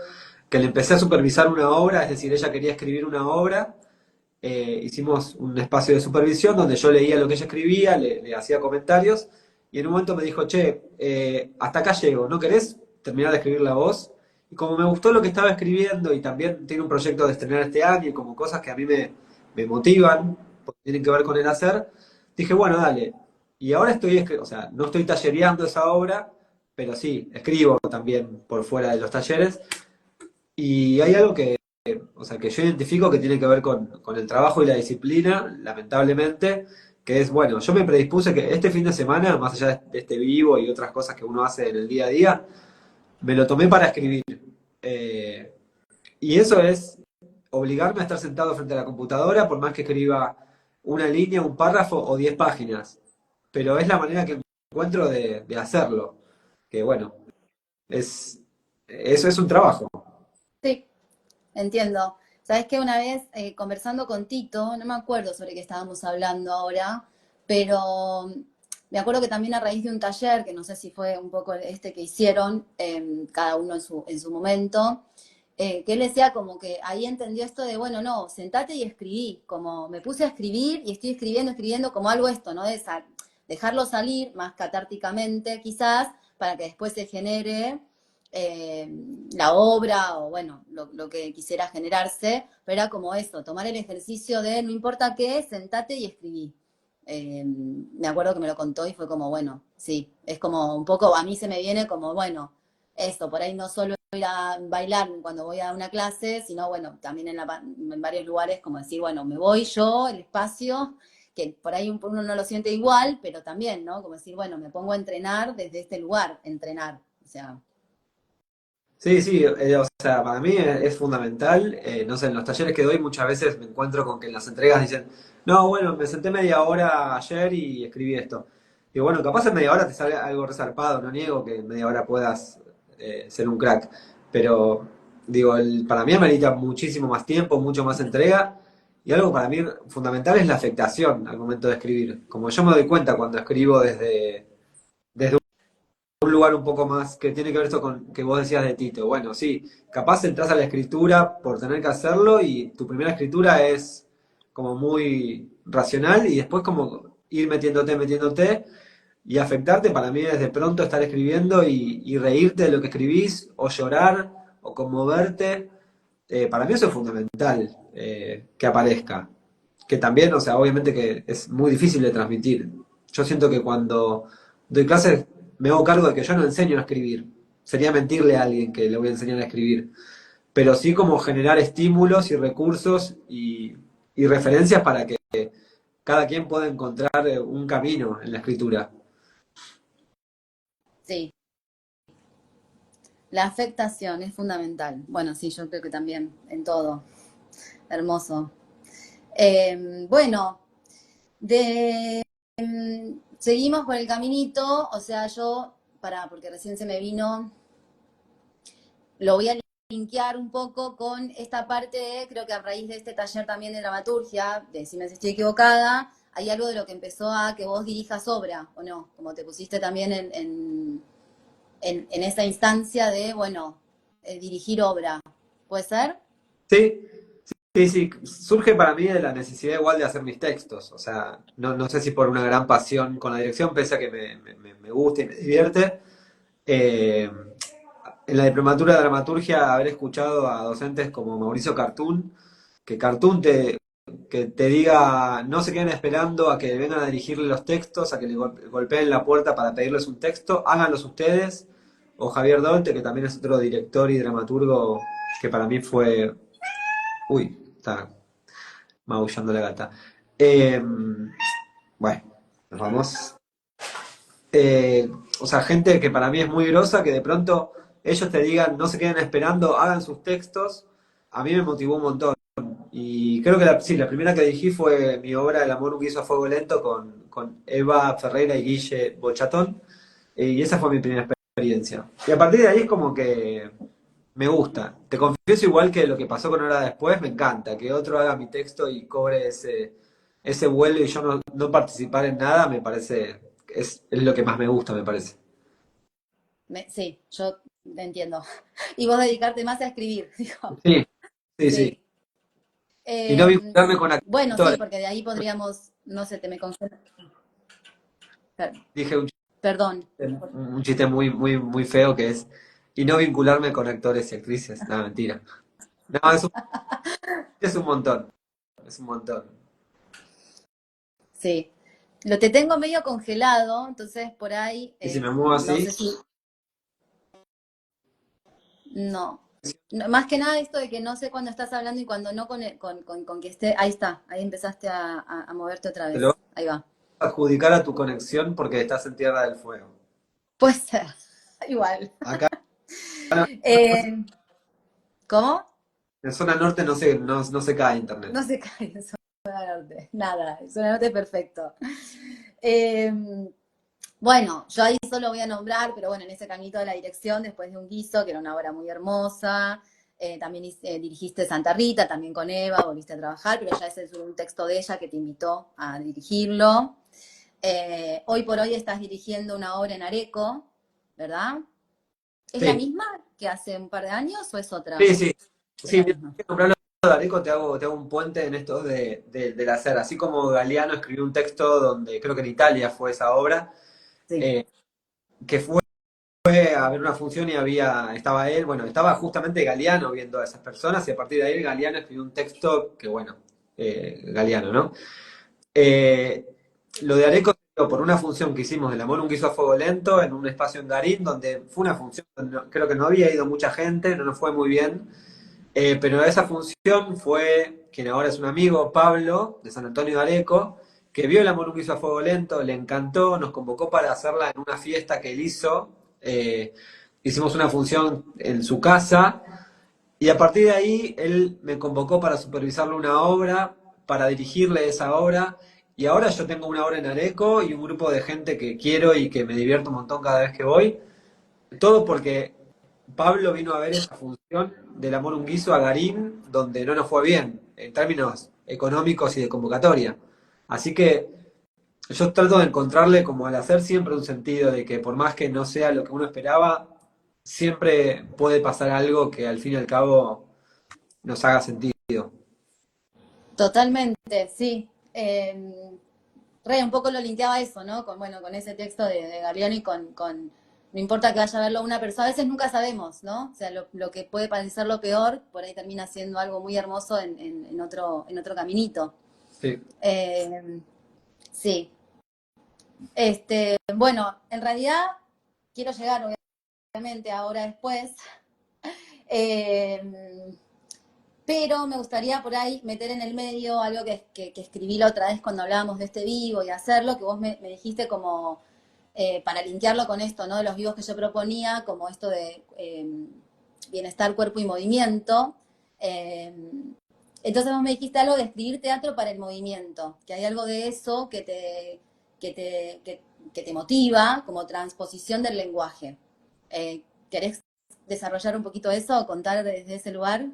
que le empecé a supervisar una obra, es decir, ella quería escribir una obra, hicimos un espacio de supervisión donde yo leía lo que ella escribía, le hacía comentarios, y en un momento me dijo, che, hasta acá llego, ¿no querés terminar de escribir la voz? Y como me gustó lo que estaba escribiendo y también tiene un proyecto de estrenar este año y como cosas que a mí me motivan, porque tienen que ver con el hacer, dije, bueno, dale. Y ahora o sea, no estoy tallereando esa obra, pero sí, escribo también por fuera de los talleres. Y hay algo o sea, que yo identifico que tiene que ver con el trabajo y la disciplina, lamentablemente, que es, bueno, yo me predispuse que este fin de semana, más allá de este vivo y otras cosas que uno hace en el día a día, me lo tomé para escribir. Y eso es obligarme a estar sentado frente a la computadora, por más que escriba una línea, un párrafo o 10 páginas. Pero es la manera que encuentro de hacerlo. Que bueno, eso es un trabajo. Sí, entiendo. Sabes que una vez conversando con Tito, no me acuerdo sobre qué estábamos hablando ahora, pero me acuerdo que también a raíz de un taller, que no sé si fue un poco este que hicieron, cada uno en su momento, que él decía como que ahí entendió esto de, bueno, no, sentate y escribí, como me puse a escribir y estoy escribiendo, escribiendo, como algo esto, ¿no? De dejarlo salir más catárticamente quizás, para que después se genere eh, la obra o bueno, lo que quisiera generarse, pero era como eso, tomar el ejercicio de no importa qué, sentate y escribí. Me acuerdo que me lo contó y fue como, bueno, sí, es como un poco, a mí se me viene como, bueno, esto, por ahí no solo ir a bailar cuando voy a una clase, sino bueno, también en varios lugares como decir, bueno, me voy yo, el espacio, que por ahí uno no lo siente igual, pero también, ¿no? Como decir, bueno, me pongo a entrenar desde este lugar, entrenar, o sea, Sí, sí, o sea, para mí es fundamental. No sé, en los talleres que doy muchas veces me encuentro con que en las entregas dicen, no, bueno, me senté media hora ayer y escribí esto. Y bueno, capaz en media hora te sale algo resarpado, no niego que en media hora puedas ser un crack, pero digo, para mí amerita muchísimo más tiempo, mucho más entrega, y algo para mí fundamental es la afectación al momento de escribir. Como yo me doy cuenta cuando escribo desde un lugar un poco más que tiene que ver esto con que vos decías de Tito. Bueno, sí, capaz entras a la escritura por tener que hacerlo y tu primera escritura es como muy racional y después como ir metiéndote, metiéndote y afectarte para mí es de pronto estar escribiendo y reírte de lo que escribís o llorar o conmoverte. Para mí eso es fundamental, que aparezca. Que también, o sea, obviamente que es muy difícil de transmitir. Yo siento que cuando doy clases me hago cargo de que yo no enseño a escribir. Sería mentirle a alguien que le voy a enseñar a escribir. Pero sí como generar estímulos y recursos y referencias para que cada quien pueda encontrar un camino en la escritura. sí, la afectación es fundamental. Bueno, sí, yo creo que también en todo. Hermoso. Bueno, de, seguimos por el caminito, o sea, yo, porque recién se me vino, lo voy a linkear un poco con esta parte creo que a raíz de este taller también de dramaturgia, decime si estoy equivocada, hay algo de lo que empezó a que vos dirijas obra, ¿o no? Como te pusiste también en esa instancia de, bueno, dirigir obra. ¿Puede ser? Sí, sí, sí, surge para mí de la necesidad igual de hacer mis textos. O sea, no sé si por una gran pasión con la dirección, pese a que me gusta y me divierte. Eh, en la diplomatura de dramaturgia, haber escuchado a docentes como Mauricio Cartún, que Cartún que te diga, no se queden esperando a que vengan a dirigirle los textos, a que le golpeen la puerta para pedirles un texto, háganlos ustedes. O Javier Dolte, que también es otro director y dramaturgo que para mí fue... Uy, está maullando la gata. Eh, bueno, nos vamos. Eh, o sea, gente que para mí es muy grosa, que de pronto ellos te digan, no se queden esperando, hagan sus textos, a mí me motivó un montón. Y creo que sí, la primera que dirigí fue mi obra El amor que hizo a fuego lento con Eva Ferreira y Guille Bochatón, y esa fue mi primera experiencia. Y a partir de ahí es como que me gusta. Te confieso igual que lo que pasó con Hora Después, me encanta. Que otro haga mi texto y cobre ese vuelo y yo no participar en nada, me parece, es lo que más me gusta, me parece. Sí, yo te entiendo. Y vos dedicarte más a escribir, digo. Sí, sí, sí. Sí. Y no vincularme con Bueno, sí, actores. porque de ahí podríamos, no sé, te me confunde. Dije Perdón. un chiste muy, muy, muy feo que es, y no vincularme con actores y actrices. No, mentira. No, es un montón. Es un montón. Sí. Lo te tengo medio congelado, entonces por ahí, Y si me muevo no así, sé si, no. Más que nada esto de que no sé cuándo estás hablando y cuando no con que esté, ahí está, ahí empezaste a moverte otra te lo vez. Ahí va. vas a adjudicar a tu conexión porque estás en Tierra del Fuego. Puede ser, igual. Acá Eh, ¿Cómo? En zona norte no se cae internet. No se cae en Zona Norte, nada, Zona Norte perfecto. Eh, bueno, yo ahí solo voy a nombrar, pero bueno, en ese caminito de la dirección, después de un guiso, que era una obra muy hermosa, también dirigiste Santa Rita, también con Eva, volviste a trabajar, pero ya ese es un texto de ella que te invitó a dirigirlo. Hoy por hoy estás dirigiendo una obra en Areco, ¿verdad? ¿Es la Sí, misma que hace un par de años o es otra? sí, sí. Es Sí, la mira, misma. que nombrarlo de Areco, te hago un puente en esto del hacer. Así como Galeano escribió un texto donde creo que en Italia fue esa obra, Sí. eh, que fue a ver una función y estaba él, bueno, estaba justamente Galeano viendo a esas personas y a partir de ahí Galeano escribió un texto que, bueno, Galeano, ¿no? Eh, lo de Areco por una función que hicimos del amor un guiso a fuego lento en un espacio en Garín, donde fue una función, creo que no había ido mucha gente, no nos fue muy bien, pero esa función fue quien ahora es un amigo, Pablo, de San Antonio de Areco, que vio el amor un guiso a fuego lento, le encantó, nos convocó para hacerla en una fiesta que él hizo. Hicimos una función en su casa y a partir de ahí él me convocó para supervisarle una obra, para dirigirle esa obra. Y ahora yo tengo una obra en Areco y un grupo de gente que quiero y que me divierto un montón cada vez que voy. Todo porque Pablo vino a ver esa función del amor un guiso a Garín, donde no nos fue bien, en términos económicos y de convocatoria. Así que yo trato de encontrarle como al hacer siempre un sentido de que por más que no sea lo que uno esperaba, siempre puede pasar algo que al fin y al cabo nos haga sentido. Totalmente, sí. Un poco lo linkeaba eso, ¿no? Con, bueno, con ese texto de Galeano y no importa que vaya a verlo una persona, a veces nunca sabemos, ¿no? O sea, lo que puede parecer lo peor, por ahí termina siendo algo muy hermoso en otro caminito. Sí. Eh, sí. Bueno, en realidad quiero llegar, obviamente, ahora después. Eh, pero me gustaría por ahí meter en el medio algo que escribí la otra vez cuando hablábamos de este vivo y hacerlo, que vos me dijiste como para linkearlo con esto, ¿no? De los vivos que yo proponía, como esto de bienestar, cuerpo y movimiento. Eh, entonces vos me dijiste algo de escribir teatro para el movimiento, que hay algo de eso que te motiva como transposición del lenguaje. ¿Querés desarrollar un poquito eso o contar desde ese lugar?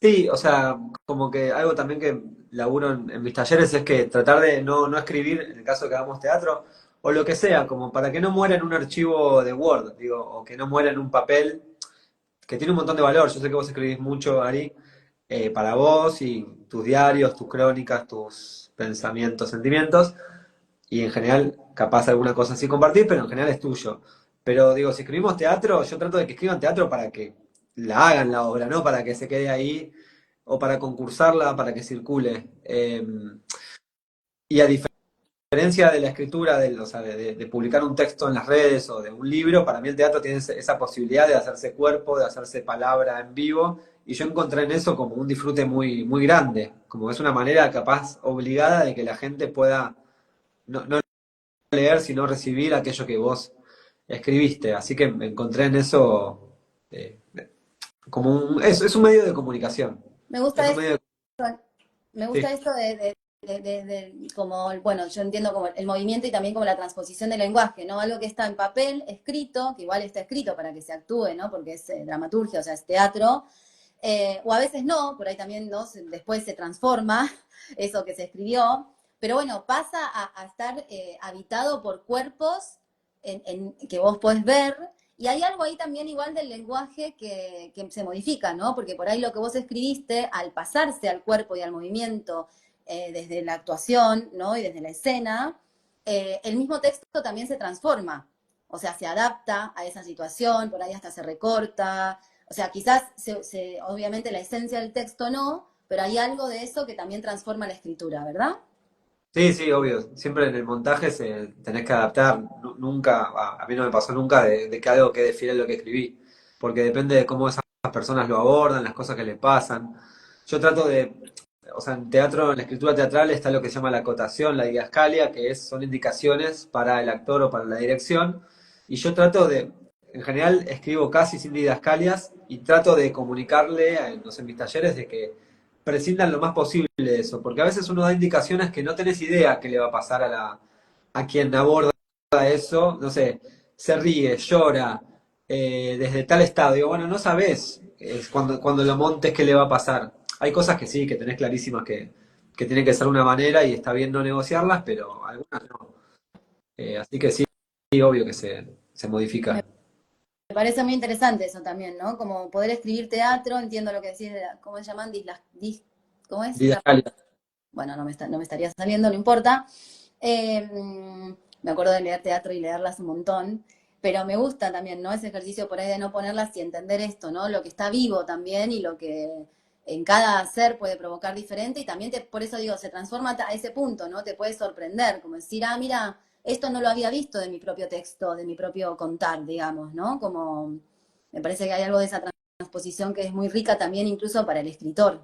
Sí, o sea, como que algo también que laburo en mis talleres es que tratar de no escribir, en el caso de que hagamos teatro, o lo que sea, como para que no muera en un archivo de Word, digo, o que no muera en un papel que tiene un montón de valor. Yo sé que vos escribís mucho, Ari, para vos y tus diarios, tus crónicas, tus pensamientos, sentimientos, y en general, capaz alguna cosa así compartir, pero en general es tuyo. Pero digo, si escribimos teatro, yo trato de que escriban teatro para que la hagan la obra, no para que se quede ahí, o para concursarla, para que circule. Y a diferencia de la escritura, o sea, de publicar un texto en las redes o de un libro, para mí el teatro tiene esa posibilidad de hacerse cuerpo, de hacerse palabra en vivo, y yo encontré en eso como un disfrute muy, muy grande, como es una manera capaz obligada de que la gente pueda no leer, sino recibir aquello que vos escribiste. Así que me encontré en eso eh, como es un medio de comunicación. Me gusta Es un esto, medio de... me Sí, gusta esto como, bueno, yo entiendo como el movimiento y también como la transposición del lenguaje, ¿no? Algo que está en papel, escrito, que igual está escrito para que se actúe, ¿no? Porque es dramaturgia, o sea, es teatro, o a veces no, por ahí también, ¿no? Después se transforma eso que se escribió, pero bueno, pasa a estar habitado por cuerpos que vos podés ver, y hay algo ahí también igual del lenguaje que se modifica, ¿no? Porque por ahí lo que vos escribiste, al pasarse al cuerpo y al movimiento desde la actuación, ¿no? Y desde la escena, el mismo texto también se transforma. O sea, se adapta a esa situación, por ahí hasta se recorta. O sea, quizás, obviamente, la esencia del texto no, pero hay algo de eso que también transforma la escritura, ¿verdad? sí, sí, obvio. Siempre en el montaje tenés que adaptar. Nunca, a mí no me pasó nunca de que algo quede fiel a lo que escribí, porque depende de cómo esas personas lo abordan, las cosas que les pasan. Yo trato o sea, en teatro, en la escritura teatral está lo que se llama la acotación, la didascalia, son indicaciones para el actor o para la dirección, y yo trato en general escribo casi sin didascalias y trato de comunicarle no sé, en mis talleres de que prescindan lo más posible de eso, porque a veces uno da indicaciones que no tenés idea qué le va a pasar a quien aborda eso, no sé, se ríe, llora, desde tal estado. Digo, bueno, no sabés cuando lo montes qué le va a pasar. Hay cosas que sí, que tenés clarísimas que tienen que ser de una manera y está bien no negociarlas, pero algunas no. Así que sí, sí, obvio que se Me modifica. parece muy interesante eso también, ¿no? Como poder escribir teatro, entiendo lo que decís, ¿cómo se llaman? ¿Cómo es? Didascalia. Bueno, no me estaría saliendo, no importa. Eh, Me acuerdo de leer teatro y leerlas un montón, pero me gusta también, ¿no? Ese ejercicio por ahí de no ponerlas y entender esto, ¿no? Lo que está vivo también y lo que en cada ser puede provocar diferente y también por eso digo, se transforma a ese punto, ¿no? Te puede sorprender, como decir, ah, mira, esto no lo había visto de mi propio texto, de mi propio contar, digamos, ¿no? Como me parece que hay algo de esa transposición que es muy rica también incluso para el escritor.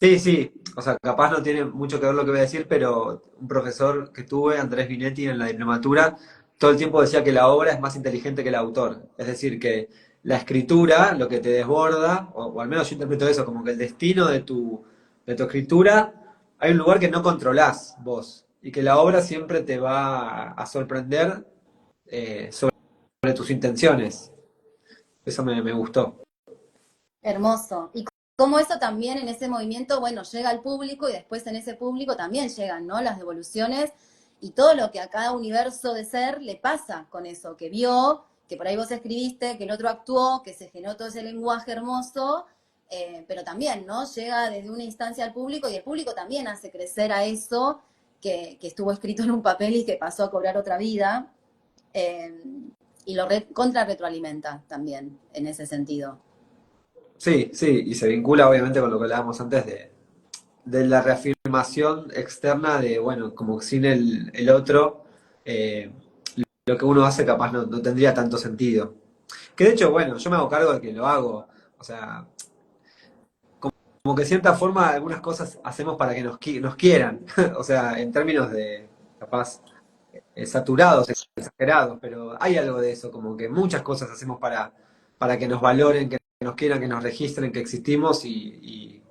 Sí, sí, o sea, capaz no tiene mucho que ver lo que voy a decir, pero un profesor que tuve, Andrés Vinetti, en la diplomatura, todo el tiempo decía que la obra es más inteligente que el autor. Es decir, que la escritura, lo que te desborda, o al menos yo interpreto eso, como que el destino de tu escritura, hay un lugar que no controlás vos, y que la obra siempre te va a sorprender sobre tus intenciones. Eso me gustó. Hermoso. Y cómo eso también en ese movimiento, bueno, llega al público y después en ese público también llegan, ¿no? Las devoluciones y todo lo que a cada universo de ser le pasa con eso, que vio, que por ahí vos escribiste, que el otro actuó, que se generó todo ese lenguaje hermoso, pero también, ¿no? Llega desde una instancia al público y el público también hace crecer a eso que estuvo escrito en un papel y que pasó a cobrar otra vida. eh, y lo contra retroalimenta también en ese sentido. Sí, sí, y se vincula obviamente con lo que hablábamos antes de la reafirmación externa de, bueno, como sin el otro, eh, lo que uno hace capaz no tendría tanto sentido. Que de hecho, bueno, yo me hago cargo de que lo hago, o sea, como que de cierta forma algunas cosas hacemos para que nos quieran, o sea, en términos de, capaz, saturados, exagerados, pero hay algo de eso, como que muchas cosas hacemos para que nos valoren, que nos quieran, que nos registren, que existimos y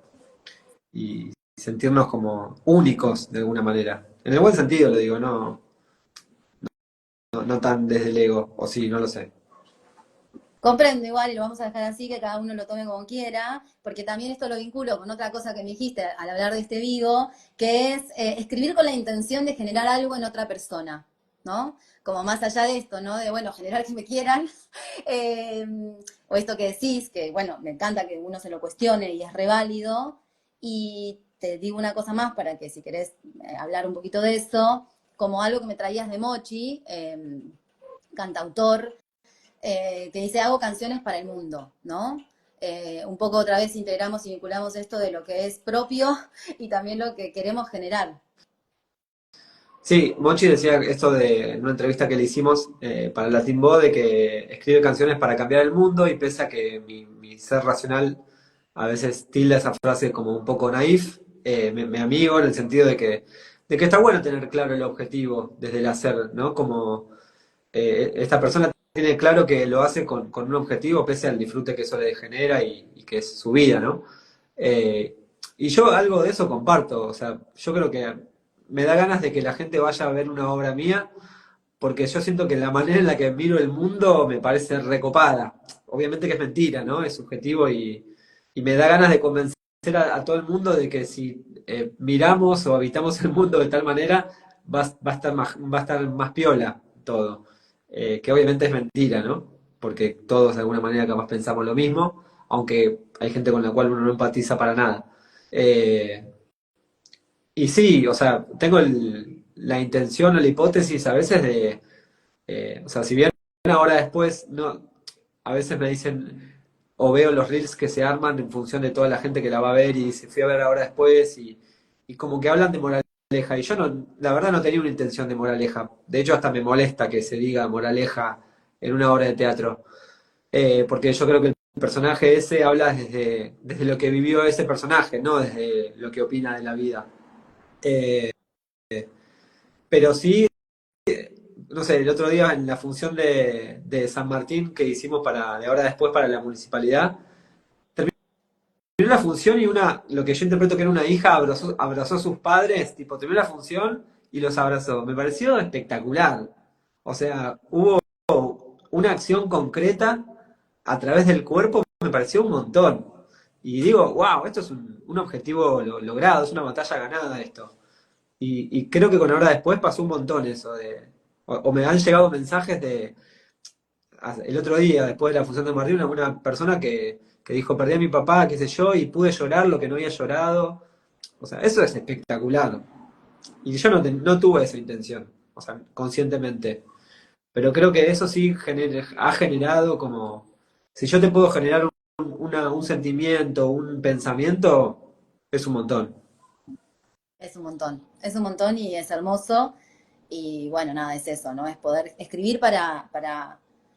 sentirnos como únicos de alguna manera. En el buen sentido lo digo, no tan desde el ego, o sí, no lo sé. Comprendo igual y lo vamos a dejar así, que cada uno lo tome como quiera, porque también esto lo vinculo con otra cosa que me dijiste al hablar de este vivo, que es escribir con la intención de generar algo en otra persona, ¿no? Como más allá de esto, ¿no? De, bueno, generar que me quieran, eh, o esto que decís, que bueno, me encanta que uno se lo cuestione y es reválido, y te digo una cosa más para que si querés hablar un poquito de eso, como algo que me traías de Mochi, cantautor, que dice, hago canciones para el mundo, ¿no? Un poco otra vez integramos y vinculamos esto de lo que es propio y también lo que queremos generar. Sí, Mochi decía esto en una entrevista que le hicimos para Latin Bo, de que escribe canciones para cambiar el mundo y pese a que mi ser racional a veces tilda esa frase como un poco naif, me amigo en el sentido de que está bueno tener claro el objetivo desde el hacer, ¿no? Como esta persona tiene claro que lo hace con un objetivo pese al disfrute que eso le genera y que es su vida, ¿no? Eh, y yo algo de eso comparto, o sea, yo creo que me da ganas de que la gente vaya a ver una obra mía, porque yo siento que la manera en la que miro el mundo me parece recopada. Obviamente que es mentira, ¿no? Es subjetivo y me da ganas de convencer a todo el mundo de que si miramos o habitamos el mundo de tal manera, va a estar más piola todo. Que obviamente es mentira, ¿no? Porque todos de alguna manera capaz pensamos lo mismo, aunque hay gente con la cual uno no empatiza para nada. Eh, y sí, o sea, tengo la intención o la hipótesis a veces o sea, si bien ahora después, no, a veces me dicen, o veo los reels que se arman en función de toda la gente que la va a ver y dice, fui a ver ahora después y como que hablan de moraleja. Y yo no, la verdad no tenía una intención de moraleja. De hecho, hasta me molesta que se diga moraleja en una obra de teatro. Porque yo creo que el personaje ese habla desde lo que vivió ese personaje, no desde lo que opina de la vida. Eh, pero sí, no sé, el otro día en la función de San Martín que hicimos para, de ahora después para la municipalidad, terminó la función y lo que yo interpreto que era una hija, abrazó a sus padres, tipo, terminó la función y los abrazó. Me pareció espectacular. O sea, hubo una acción concreta a través del cuerpo, me pareció un montón. Y digo, wow, esto es un objetivo logrado, es una batalla ganada esto. Y creo que con Ahora Después pasó un montón eso o me han llegado mensajes el otro día, después de la función de Martín, una persona que dijo, perdí a mi papá, qué sé yo, y pude llorar lo que no había llorado. O sea, eso es espectacular. Y yo no tuve esa intención, o sea, conscientemente. Pero creo que eso sí ha generado como, si yo te puedo generar un sentimiento, un pensamiento, es un montón. Es un montón y es hermoso. Y bueno, nada, es eso, ¿no? Es poder escribir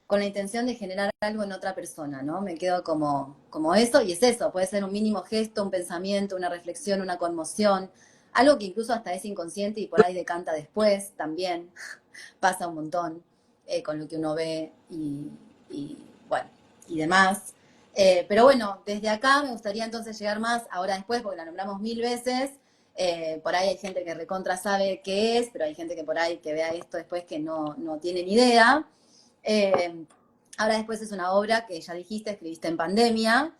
con la intención de generar algo en otra persona, ¿no? Me quedo como eso, y es eso, puede ser un mínimo gesto, un pensamiento, una reflexión, una conmoción, algo que incluso hasta es inconsciente y por ahí decanta después también, pasa un montón con lo que uno ve y bueno, y demás. Pero bueno, desde acá me gustaría entonces llegar más ahora después, porque la nombramos 1000 veces. Por ahí hay gente que recontra sabe qué es, pero hay gente que por ahí que vea esto después que no tiene ni idea. Eh, Ahora después es una obra que ya dijiste, escribiste en pandemia.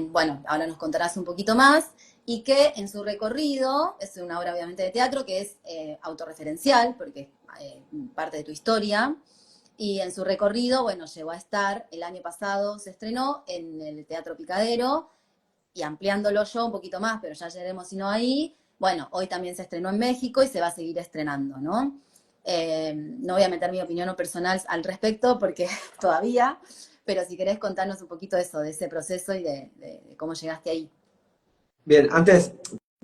Bueno, ahora nos contarás un poquito más. Y que en su recorrido, es una obra obviamente de teatro que es autorreferencial, porque es parte de tu historia. Y en su recorrido, bueno, llegó a estar, el año pasado se estrenó en el Teatro Picadero, y ampliándolo yo un poquito más, pero ya llegaremos si no ahí, bueno, hoy también se estrenó en México y se va a seguir estrenando, ¿no? No voy a meter mi opinión personal al respecto porque todavía, pero si querés contarnos un poquito eso, de ese proceso y de cómo llegaste ahí. Bien, antes,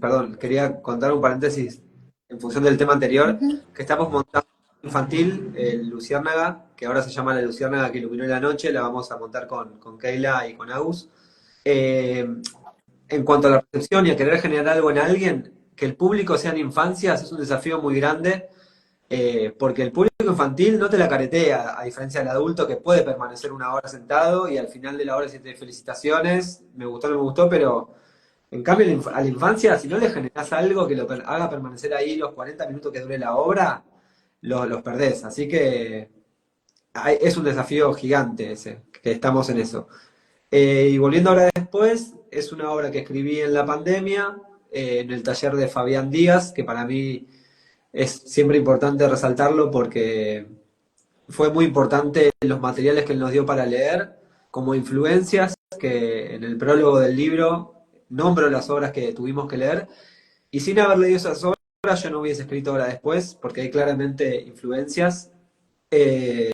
perdón, quería contar un paréntesis en función del tema anterior, Ujú. que estamos montando un infantil, el Luciérnaga, que ahora se llama La Luciérnaga que iluminó la noche, la vamos a montar con Keila y con Agus. Eh, en cuanto a la recepción y a querer generar algo en alguien, que el público sean infancias es un desafío muy grande, porque el público infantil no te la caretea, a diferencia del adulto que puede permanecer una hora sentado y al final de la hora decirte felicitaciones, me gustó, no me gustó, pero en cambio a la infancia, si no le generás algo que haga permanecer ahí los 40 minutos que dure la obra, los perdés. Así que es un desafío gigante ese, que estamos en eso. Y volviendo ahora después, es una obra que escribí en la pandemia, en el taller de Fabián Díaz, que para mí es siempre importante resaltarlo porque fue muy importante los materiales que él nos dio para leer, como influencias, que en el prólogo del libro nombro las obras que tuvimos que leer, y sin haber leído esas obras yo no hubiese escrito Ahora Después, porque hay claramente influencias. Eh,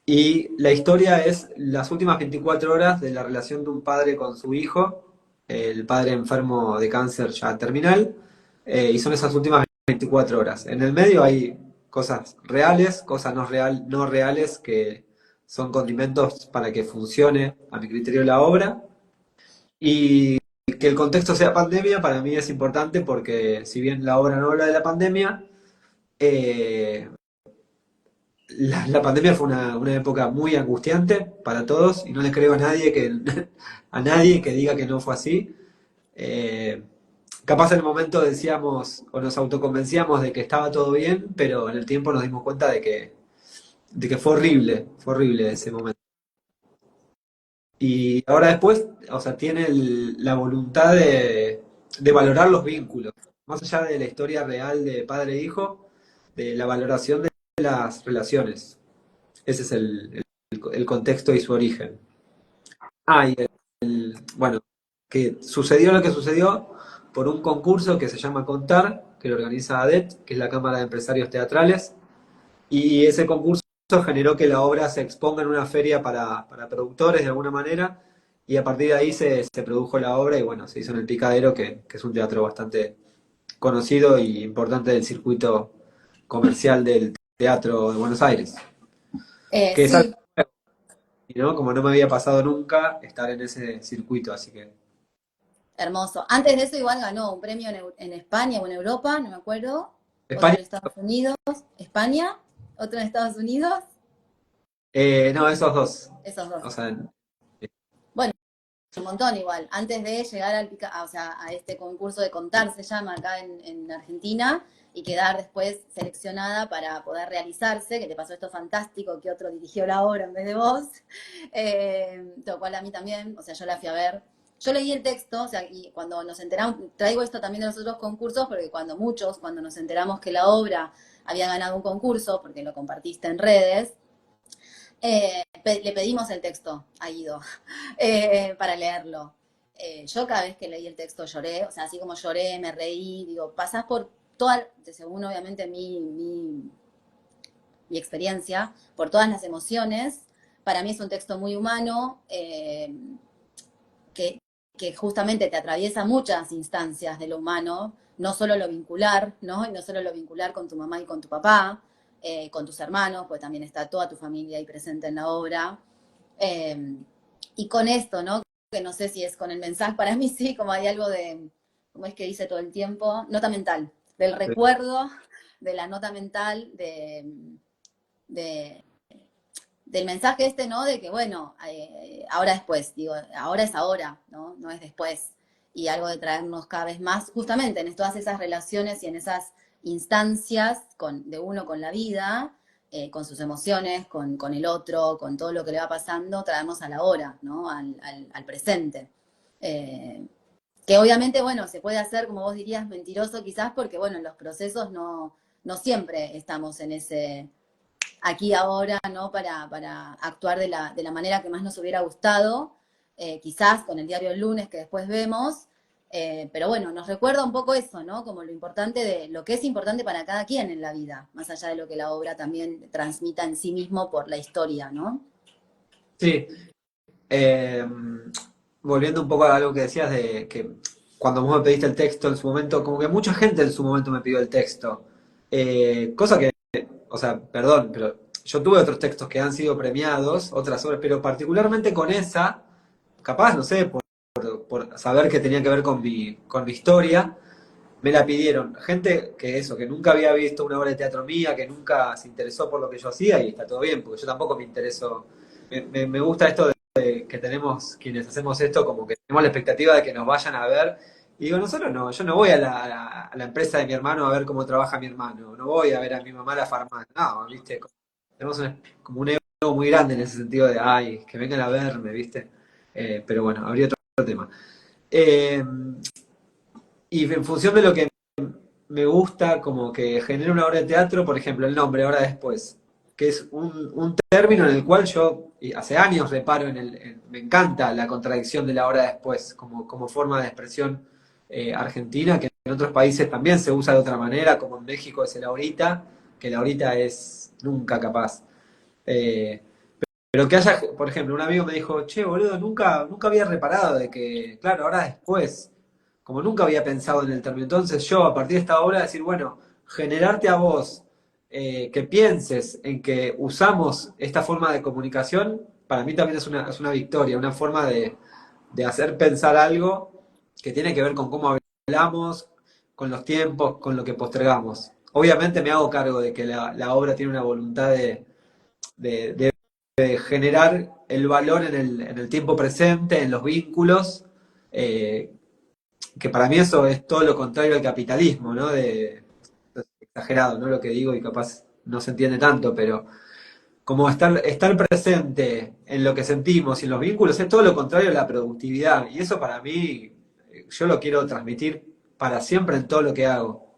y la historia es las últimas 24 horas de la relación de un padre con su hijo, el padre enfermo de cáncer ya terminal, y son esas últimas 24 horas. En el medio hay cosas reales, cosas no reales que son condimentos para que funcione, a mi criterio, la obra. Y que el contexto sea pandemia para mí es importante porque si bien la obra no habla de la pandemia, eh, la pandemia fue una época muy angustiante para todos y no le creo a nadie a nadie que diga que no fue así. Eh, Capaz en el momento decíamos o nos autoconvencíamos de que estaba todo bien, pero en el tiempo nos dimos cuenta de que fue horrible ese momento. Y ahora después, o sea, tiene la voluntad de valorar los vínculos, más allá de la historia real de padre e hijo, de la valoración de las relaciones. Ese es el contexto y su origen. Ah, y bueno, que sucedió lo que sucedió por un concurso que se llama Contar, que lo organiza ADET, que es la Cámara de Empresarios Teatrales, y ese concurso generó que la obra se exponga en una feria para productores de alguna manera, y a partir de ahí se produjo la obra y bueno, se hizo en el Picadero, que es un teatro bastante conocido y importante del circuito comercial del teatro de Buenos Aires. Que es algo, Sí, ¿no? Como no me había pasado nunca estar en ese circuito, así que hermoso. Antes de eso igual ganó un premio en España o en Europa, no me acuerdo. otro España, en Estados Unidos, España, otro en Estados Unidos, no, esos dos. esos dos. O sea, Bueno, un montón igual. Antes de llegar o sea, a este concurso de contar, se llama acá en Argentina, y quedar después seleccionada para poder realizarse, que te pasó esto fantástico, que otro dirigió la obra en vez de vos, lo cual a mí también, o sea, yo la fui a ver. Yo leí el texto, o sea, y cuando nos enteramos, traigo esto también de los otros concursos, porque cuando nos enteramos que la obra había ganado un concurso, porque lo compartiste en redes, le pedimos el texto a Guido para leerlo. Yo cada vez que leí el texto lloré, o sea, así como lloré, me reí, digo, pasás por toda, según obviamente mi experiencia, por todas las emociones. Para mí es un texto muy humano, que, que justamente te atraviesa muchas instancias de lo humano, no solo lo vincular, ¿no? Y no solo lo vincular con tu mamá y con tu papá, con tus hermanos, pues también está toda tu familia ahí presente en la obra. Eh, y con esto, ¿no? Que no sé si es con el mensaje, para mí sí, como hay algo de, como es que dice todo el tiempo, nota mental, del recuerdo, de la nota mental, de del mensaje este, ¿no? De que, bueno, ahora después, digo, ahora es ahora, ¿no? No es después. Y algo de traernos cada vez más, justamente en todas esas relaciones y en esas instancias de uno con la vida, con sus emociones, con el otro, con todo lo que le va pasando, traernos a la hora, ¿no? Al presente. Eh, que obviamente, bueno, se puede hacer, como vos dirías, mentiroso quizás, porque, bueno, en los procesos no siempre estamos en ese aquí ahora, ¿no? Para actuar de la manera que más nos hubiera gustado, quizás con el diario El Lunes que después vemos, pero bueno, nos recuerda un poco eso, ¿no? Como lo importante de lo que es importante para cada quien en la vida, más allá de lo que la obra también transmita en sí mismo por la historia, ¿no? sí. Eh, Volviendo un poco a algo que decías de que cuando vos me pediste el texto en su momento, como que mucha gente en su momento me pidió el texto. Cosa que, o sea, perdón, pero yo tuve otros textos que han sido premiados, otras obras, pero particularmente con esa, capaz, no sé, por saber que tenía que ver con mi historia, me la pidieron. Gente que eso, que nunca había visto una obra de teatro mía, que nunca se interesó por lo que yo hacía, y está todo bien, porque yo tampoco me intereso. Me gusta esto de que tenemos, quienes hacemos esto, como que tenemos la expectativa de que nos vayan a ver. Y digo, nosotros no, yo no voy a la empresa de mi hermano a ver cómo trabaja mi hermano, no voy a ver a mi mamá a la farmacia, no, ¿viste? Tenemos como un ego muy grande en ese sentido de, ay, que vengan a verme, ¿viste? Pero bueno, habría otro tema. Eh, y en función de lo que me gusta, como que genera una obra de teatro, por ejemplo, el nombre, Hora Después, que es un término en el cual yo y hace años reparo me encanta la contradicción de la hora después, como forma de expresión argentina, que en otros países también se usa de otra manera, como en México es el ahorita, que el ahorita es nunca capaz. Eh, pero que haya, por ejemplo, un amigo me dijo, che, boludo, nunca había reparado de que, claro, ahora después, como nunca había pensado en el término. Entonces yo, a partir de esta obra, decir, bueno, generarte a vos, que pienses en que usamos esta forma de comunicación, para mí también es una victoria, una forma de hacer pensar algo que tiene que ver con cómo hablamos, con los tiempos, con lo que postergamos. Obviamente me hago cargo de que la obra tiene una voluntad de generar el valor en el tiempo presente, en los vínculos, eh, que para mí eso es todo lo contrario al capitalismo, ¿no? Exagerado, ¿no? Lo que digo y capaz no se entiende tanto, pero como estar presente en lo que sentimos y en los vínculos es todo lo contrario a la productividad. Y eso para mí, yo lo quiero transmitir para siempre en todo lo que hago.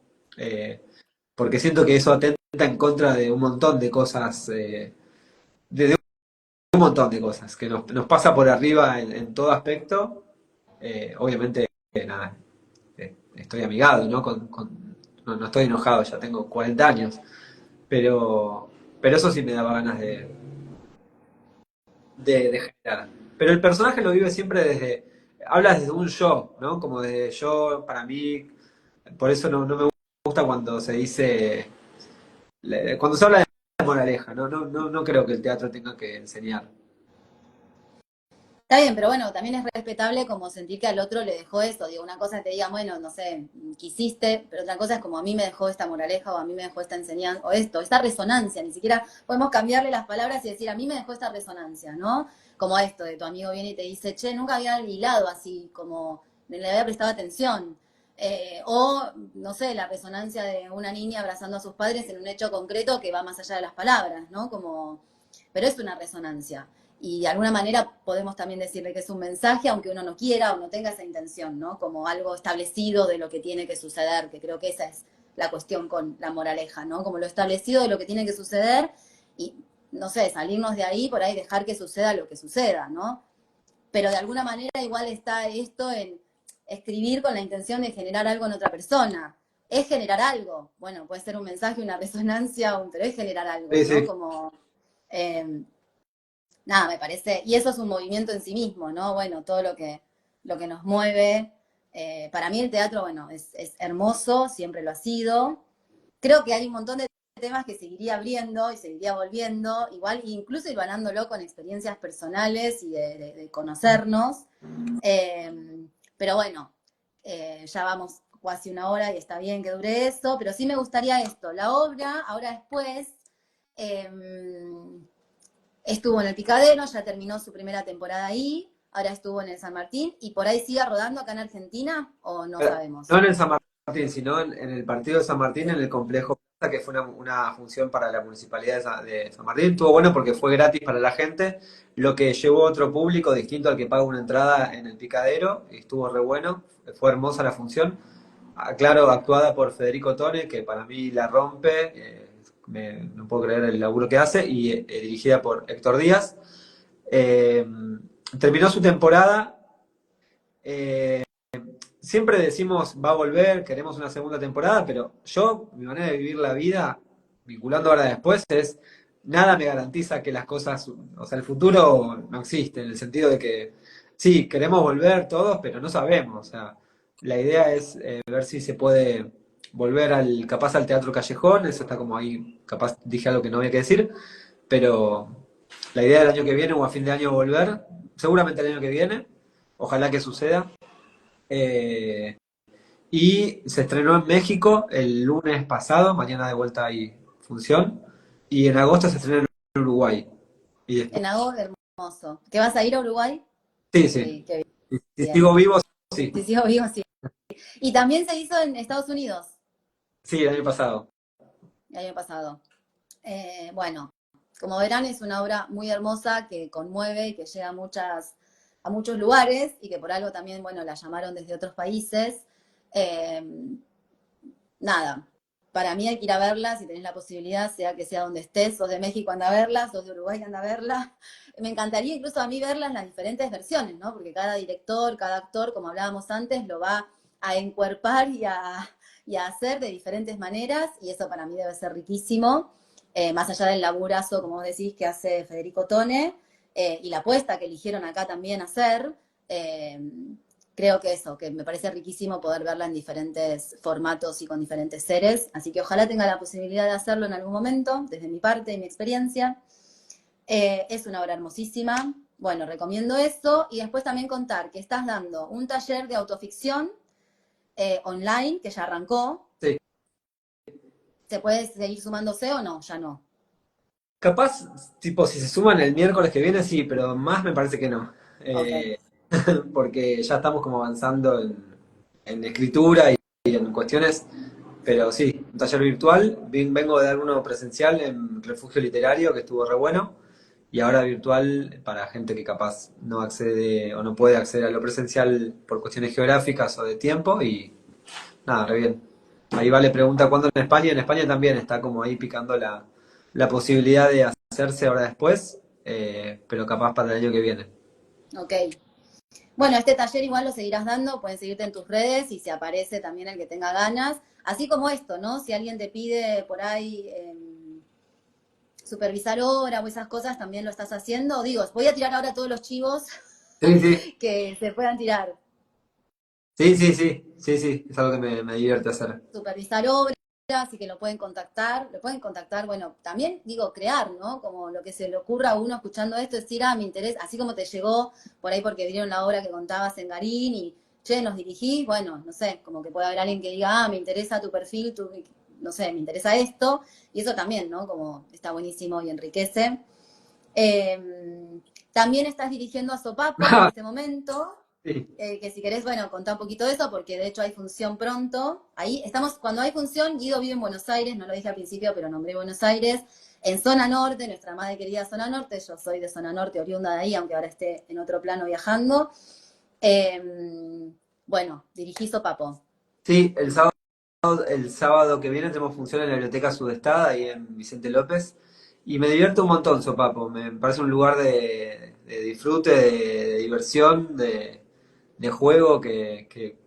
Porque siento que eso atenta en contra de un montón de cosas, de un montón de cosas, que nos pasa por arriba en todo aspecto. Obviamente, nada, estoy amigado, ¿no? No estoy enojado, ya tengo 40 años, pero, pero eso sí me daba ganas de generar. Pero el personaje lo vive siempre habla desde un yo, ¿no? Como desde yo, para mí, por eso no me gusta cuando se dice, cuando se habla de moraleja, ¿no? No creo que el teatro tenga que enseñar. Está bien, pero bueno, también es respetable como sentir que al otro le dejó eso. Digo, una cosa es que te diga, bueno, no sé, quisiste, pero otra cosa es como a mí me dejó esta moraleja o a mí me dejó esta enseñanza o esto, esta resonancia. Ni siquiera podemos cambiarle las palabras y decir, a mí me dejó esta resonancia, ¿no? Como esto de tu amigo viene y te dice, che, nunca había hilado así, como le había prestado atención. O, no sé, la resonancia de una niña abrazando a sus padres en un hecho concreto que va más allá de las palabras, ¿no? Como, pero es una resonancia. Y de alguna manera podemos también decirle que es un mensaje, aunque uno no quiera o no tenga esa intención, ¿no? Como algo establecido de lo que tiene que suceder, que creo que esa es la cuestión con la moraleja, ¿no? Como lo establecido de lo que tiene que suceder y, no sé, salirnos de ahí, por ahí dejar que suceda lo que suceda, ¿no? Pero de alguna manera igual está esto en escribir con la intención de generar algo en otra persona. Es generar algo. Bueno, puede ser un mensaje, una resonancia, pero es generar algo, Sí, ¿no? sí. Como... nada, me parece, y eso es un movimiento en sí mismo, ¿no? Bueno, todo lo que nos mueve. Para mí el teatro, bueno, es hermoso, siempre lo ha sido. Creo que hay un montón de temas que seguiría abriendo y seguiría volviendo, igual, incluso ir ganándolo con experiencias personales y de conocernos. Pero bueno, ya vamos casi una hora y está bien que dure eso, pero sí me gustaría esto, la obra, ahora después, eh, estuvo en el Picadero, ya terminó su primera temporada ahí, ahora estuvo en el San Martín y por ahí sigue rodando acá en Argentina o no No sabemos. en el San Martín, sino en el partido de San Martín, en el complejo Plaza, que fue una función para la municipalidad de San Martín. Estuvo bueno porque fue gratis para la gente, lo que llevó otro público distinto al que paga una entrada en el Picadero, y estuvo re bueno, fue hermosa la función. Claro, actuada por Federico Tone, que para mí la rompe, no puedo creer el laburo que hace, y dirigida por Héctor Díaz. Eh, Terminó su temporada. eh, Siempre decimos va a volver, queremos una segunda temporada, pero yo, mi manera de vivir la vida, vinculando ahora después, es nada me garantiza que las cosas, o sea, el futuro no existe, en el sentido de que sí, queremos volver todos, pero no sabemos. O sea, la idea es ver si se puede volver capaz al teatro callejón, eso está como ahí, capaz dije algo que no había que decir, pero la idea del año que viene o a fin de año volver, seguramente el año que viene, ojalá que suceda. Eh, y se estrenó en México el lunes pasado, mañana de vuelta hay función, y en agosto se estrenó en Uruguay. Y después, En agosto, hermoso. ¿Qué vas a ir a Uruguay? sí, sí. Sí, qué Si bien. sigo vivo, sí. Sí, sigo vivo, sí. Y también se hizo en Estados Unidos Sí, el año pasado. el año pasado. Bueno, como verán, es una obra muy hermosa que conmueve y que llega a muchos lugares y que por algo también, bueno, la llamaron desde otros países. Eh, nada, para mí hay que ir a verla, si tenés la posibilidad, sea que sea donde estés, sos de México, anda a verla, sos de Uruguay, anda a verla. Me encantaría incluso a mí verla en las diferentes versiones, ¿no? Porque cada director, cada actor, como hablábamos antes, lo va a encuerpar y a hacer de diferentes maneras, y eso para mí debe ser riquísimo, más allá del laburazo, como vos decís, que hace Federico Tone, y la apuesta que eligieron acá también hacer. eh, Creo que eso, que me parece riquísimo poder verla en diferentes formatos y con diferentes seres, así que ojalá tenga la posibilidad de hacerlo en algún momento, desde mi parte y mi experiencia. Es una obra hermosísima, bueno, recomiendo eso, y después también contar que estás dando un taller de autoficción online, que ya arrancó. Sí. ¿Se puede seguir sumándose o no? Ya no. Capaz, tipo, si se suman el miércoles que viene, sí, pero más me parece que no. Ok. Porque ya estamos como avanzando en escritura y en cuestiones. Pero sí, un taller virtual. Vengo de dar uno presencial en Refugio Literario, que estuvo re bueno. Y ahora virtual para gente que capaz no accede o no puede acceder a lo presencial por cuestiones geográficas o de tiempo. Y nada, re bien. Ahí Vale pregunta cuándo en España. En España también está como ahí picando la posibilidad de hacerse ahora después, pero capaz para el año que viene. Ok. Bueno, este taller igual lo seguirás dando, pueden seguirte en tus redes y si aparece también el que tenga ganas. Así como esto, ¿no? Si alguien te pide por ahí supervisar hora o esas cosas, también lo estás haciendo. Digo, voy a tirar ahora todos los chivos Sí, sí, que se puedan tirar. sí, sí, sí, sí, sí, es algo que me divierte hacer. Supervisar obras, así que lo pueden contactar, bueno, también digo crear, ¿no? Como lo que se le ocurra a uno escuchando esto, decir, me interesa, así como te llegó por ahí porque vieron la obra que contabas en Garín y, che, nos dirigís, bueno, no sé, como que puede haber alguien que diga, me interesa tu perfil, no sé, me interesa esto, y eso también, ¿no? Como está buenísimo y enriquece. También estás dirigiendo a Sopapo en este momento. Sí. Que si querés, bueno, contá un poquito de eso, porque de hecho hay función pronto. Ahí estamos, cuando hay función, Guido vive en Buenos Aires, no lo dije al principio, pero nombré Buenos Aires, en Zona Norte, nuestra madre querida Zona Norte, yo soy de Zona Norte, oriunda de ahí, aunque ahora esté en otro plano viajando. Bueno, dirigí Sopapo. Sí, el sábado que viene tenemos función en la Biblioteca Sudestada, ahí en Vicente López, y me divierto un montón, Sopapo. Me parece un lugar de disfrute, de diversión, de juego que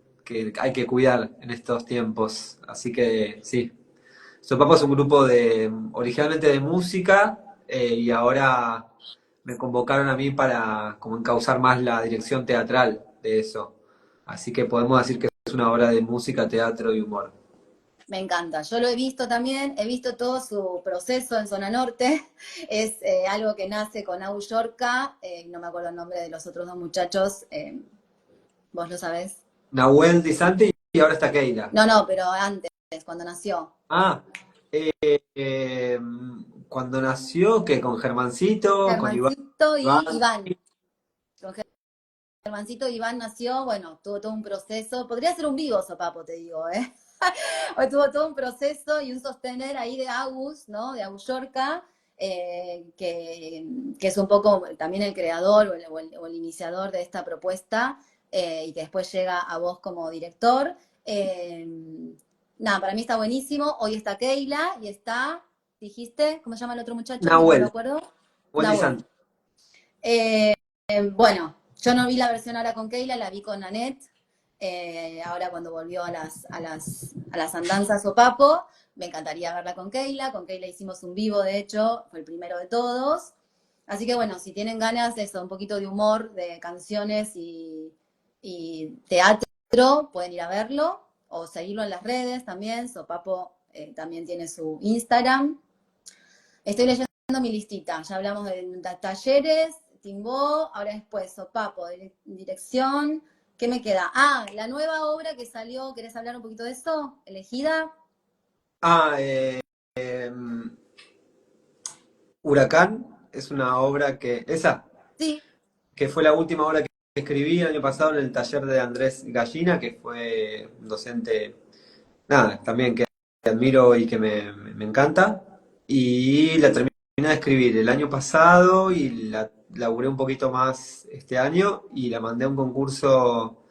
hay que cuidar en estos tiempos. Así que sí, Sopapo es un grupo originalmente de música, y ahora me convocaron a mí para como encauzar más la dirección teatral de eso. Así que podemos decir que es una obra de música, teatro y humor. Me encanta, yo lo he visto también, he visto todo su proceso en Zona Norte, es algo que nace con Au Yorca, no me acuerdo el nombre de los otros dos muchachos, vos lo sabés. Nahuel Di Santi y ahora está Keila. No, pero antes, cuando nació. Ah, eh, eh, cuando nació, que con Germancito, con Iván. Germancito y Iván. Con Germancito y Iván nació, bueno, tuvo todo un proceso. Podría ser un vivo, Sopapo, te digo, ¿eh? Tuvo todo un proceso y un sostener ahí de Agus, ¿no? De Agus Yorca, que es un poco también el creador o el iniciador de esta propuesta, y que después llega a vos como director. Nada, para mí está buenísimo. Hoy está Keila y está, dijiste, ¿cómo se llama el otro muchacho? Que no me lo Nahuel, acuerdo. Nahuel Di Nahuel. Santi. Bueno, yo no vi la versión ahora con Keila, la vi con Nanette. Ahora cuando volvió a las andanzas Sopapo, me encantaría verla con Keila. Con Keila hicimos un vivo, de hecho, fue el primero de todos. Así que bueno, si tienen ganas de eso, un poquito de humor, de canciones y teatro, pueden ir a verlo o seguirlo en las redes también. Sopapo también tiene su Instagram. Estoy leyendo mi listita, ya hablamos de talleres, Timbó, ahora después Sopapo, dirección. ¿Qué me queda? La nueva obra que salió, ¿querés hablar un poquito de eso? ¿Elegida? Ah, Huracán es una obra Sí. que fue la última obra que escribí el año pasado en el taller de Andrés Gallina, que fue un docente, nada, también que admiro y que me encanta. Y la terminé de escribir el año pasado y la laburé un poquito más este año y la mandé a un concurso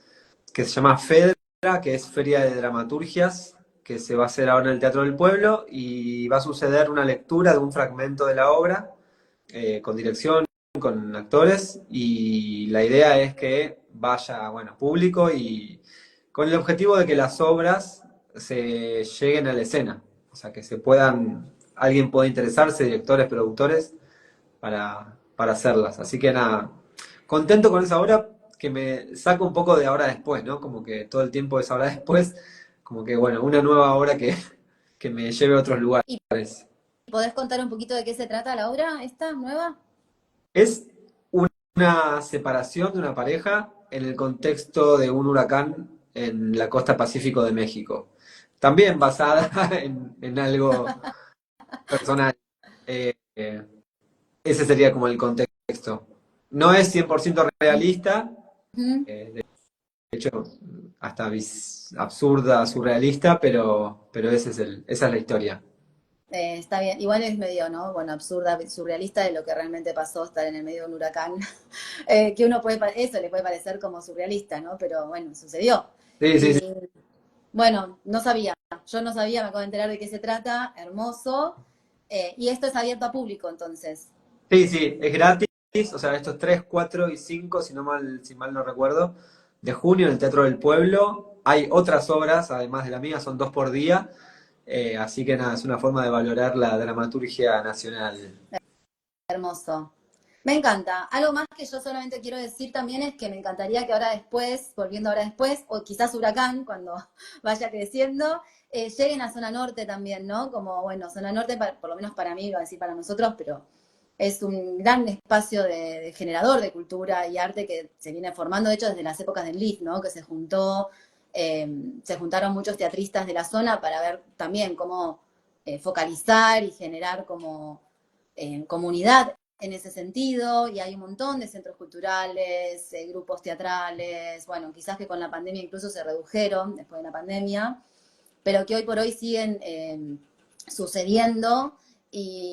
que se llama FEDRA, que es Feria de Dramaturgias, que se va a hacer ahora en el Teatro del Pueblo y va a suceder una lectura de un fragmento de la obra, con dirección, con actores, y la idea es que vaya, bueno, público y con el objetivo de que las obras se lleguen a la escena, o sea, que alguien pueda interesarse, directores, productores, para hacerlas. Así que nada, contento con esa obra que me saca un poco de ahora después, ¿no? Como que todo el tiempo es ahora después, como que bueno, una nueva obra que me lleve a otros ¿Y lugares. podés contar un poquito de qué se trata la obra, esta nueva? Es una separación de una pareja en el contexto de un huracán en la costa Pacífico de México. También basada en algo personal. Eh, Ese sería como el contexto. No es 100% realista, Ujú. de hecho, hasta absurda, surrealista, pero esa es la historia. Está bien, igual es medio, ¿no? Bueno, absurda, surrealista de lo que realmente pasó estar en el medio de un huracán. Que uno puede, eso le puede parecer como surrealista, ¿no? Pero bueno, sucedió. Sí, sí, Y sí. bueno, no sabía, yo no sabía, me acabo de enterar de qué se trata, hermoso. Y esto es abierto a público, entonces. Sí, sí, es gratis, o sea, estos 3, 4 y 5, si mal no recuerdo, de junio en el Teatro del Pueblo. Hay otras obras, además de la mía, son 2 por día, así que nada, es una forma de valorar la dramaturgia nacional. Hermoso. Me encanta. Algo más que yo solamente quiero decir también es que me encantaría que ahora después, volviendo ahora después, o quizás Huracán, cuando vaya creciendo, lleguen a Zona Norte también, ¿no? Como, bueno, Zona Norte, por lo menos para mí, iba a decir para nosotros, pero es un gran espacio de generador de cultura y arte que se viene formando, de hecho, desde las épocas del LIF, ¿no? Que se juntaron muchos teatristas de la zona para ver también cómo focalizar y generar como comunidad en ese sentido, y hay un montón de centros culturales, grupos teatrales, bueno, quizás que con la pandemia incluso se redujeron después de la pandemia, pero que hoy por hoy siguen sucediendo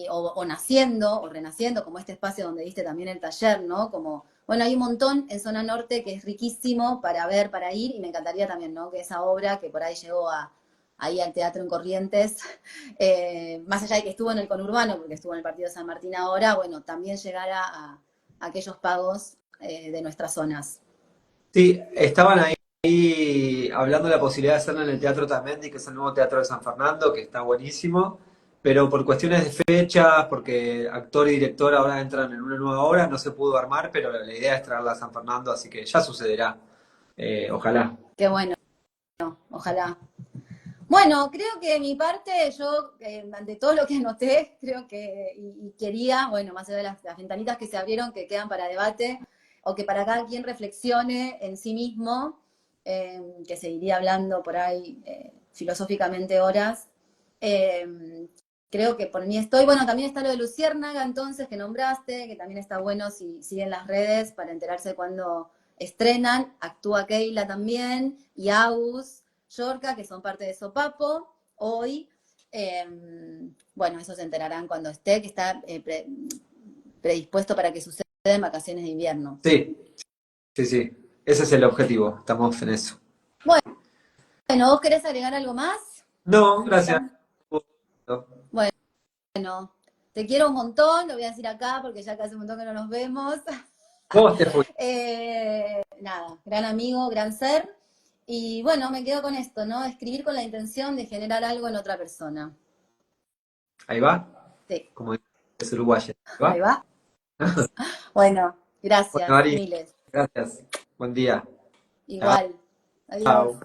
o naciendo o renaciendo, como este espacio donde diste también el taller, ¿no? Como, bueno, hay un montón en Zona Norte que es riquísimo para ver, para ir, y me encantaría también, ¿no? Que esa obra que por ahí llegó ahí al Teatro en Corrientes, más allá de que estuvo en el conurbano, porque estuvo en el Partido de San Martín ahora, bueno, también llegara a aquellos pagos de nuestras zonas. Sí, estaban ahí hablando de la posibilidad de hacerlo en el Teatro Tamendi, que es el nuevo Teatro de San Fernando, que está buenísimo, pero por cuestiones de fechas, porque actor y director ahora entran en una nueva obra, no se pudo armar, pero la idea es traerla a San Fernando, así que ya sucederá. Ojalá. Qué bueno, ojalá. Bueno, creo que de mi parte, yo, ante todo lo que anoté, creo que, y quería, bueno, más allá de las ventanitas que se abrieron, que quedan para debate, o que para cada quien reflexione en sí mismo, que seguiría hablando por ahí filosóficamente horas. Creo que por mí estoy. Bueno, también está lo de Luciérnaga, entonces, que nombraste, que también está bueno si siguen las redes para enterarse cuando estrenan. Actúa Keila también, y Agus, Yorka, que son parte de Sopapo, hoy. Bueno, eso se enterarán cuando esté, que está predispuesto para que suceda en vacaciones de invierno. Sí, sí, sí. Ese es el objetivo. Estamos en eso. Bueno, ¿vos querés agregar algo más? No, gracias. Bueno, te quiero un montón, lo voy a decir acá porque ya que hace un montón que no nos vemos. Vos te fuiste. Nada, gran amigo, gran ser. Y bueno, me quedo con esto, ¿no? Escribir con la intención de generar algo en otra persona. Ahí va, Sí, como es uruguayo. ¿Ahí ahí va? va. Bueno, Bueno, gracias, Ari, miles. gracias. Buen día. Chao. Igual. Adiós. Chao.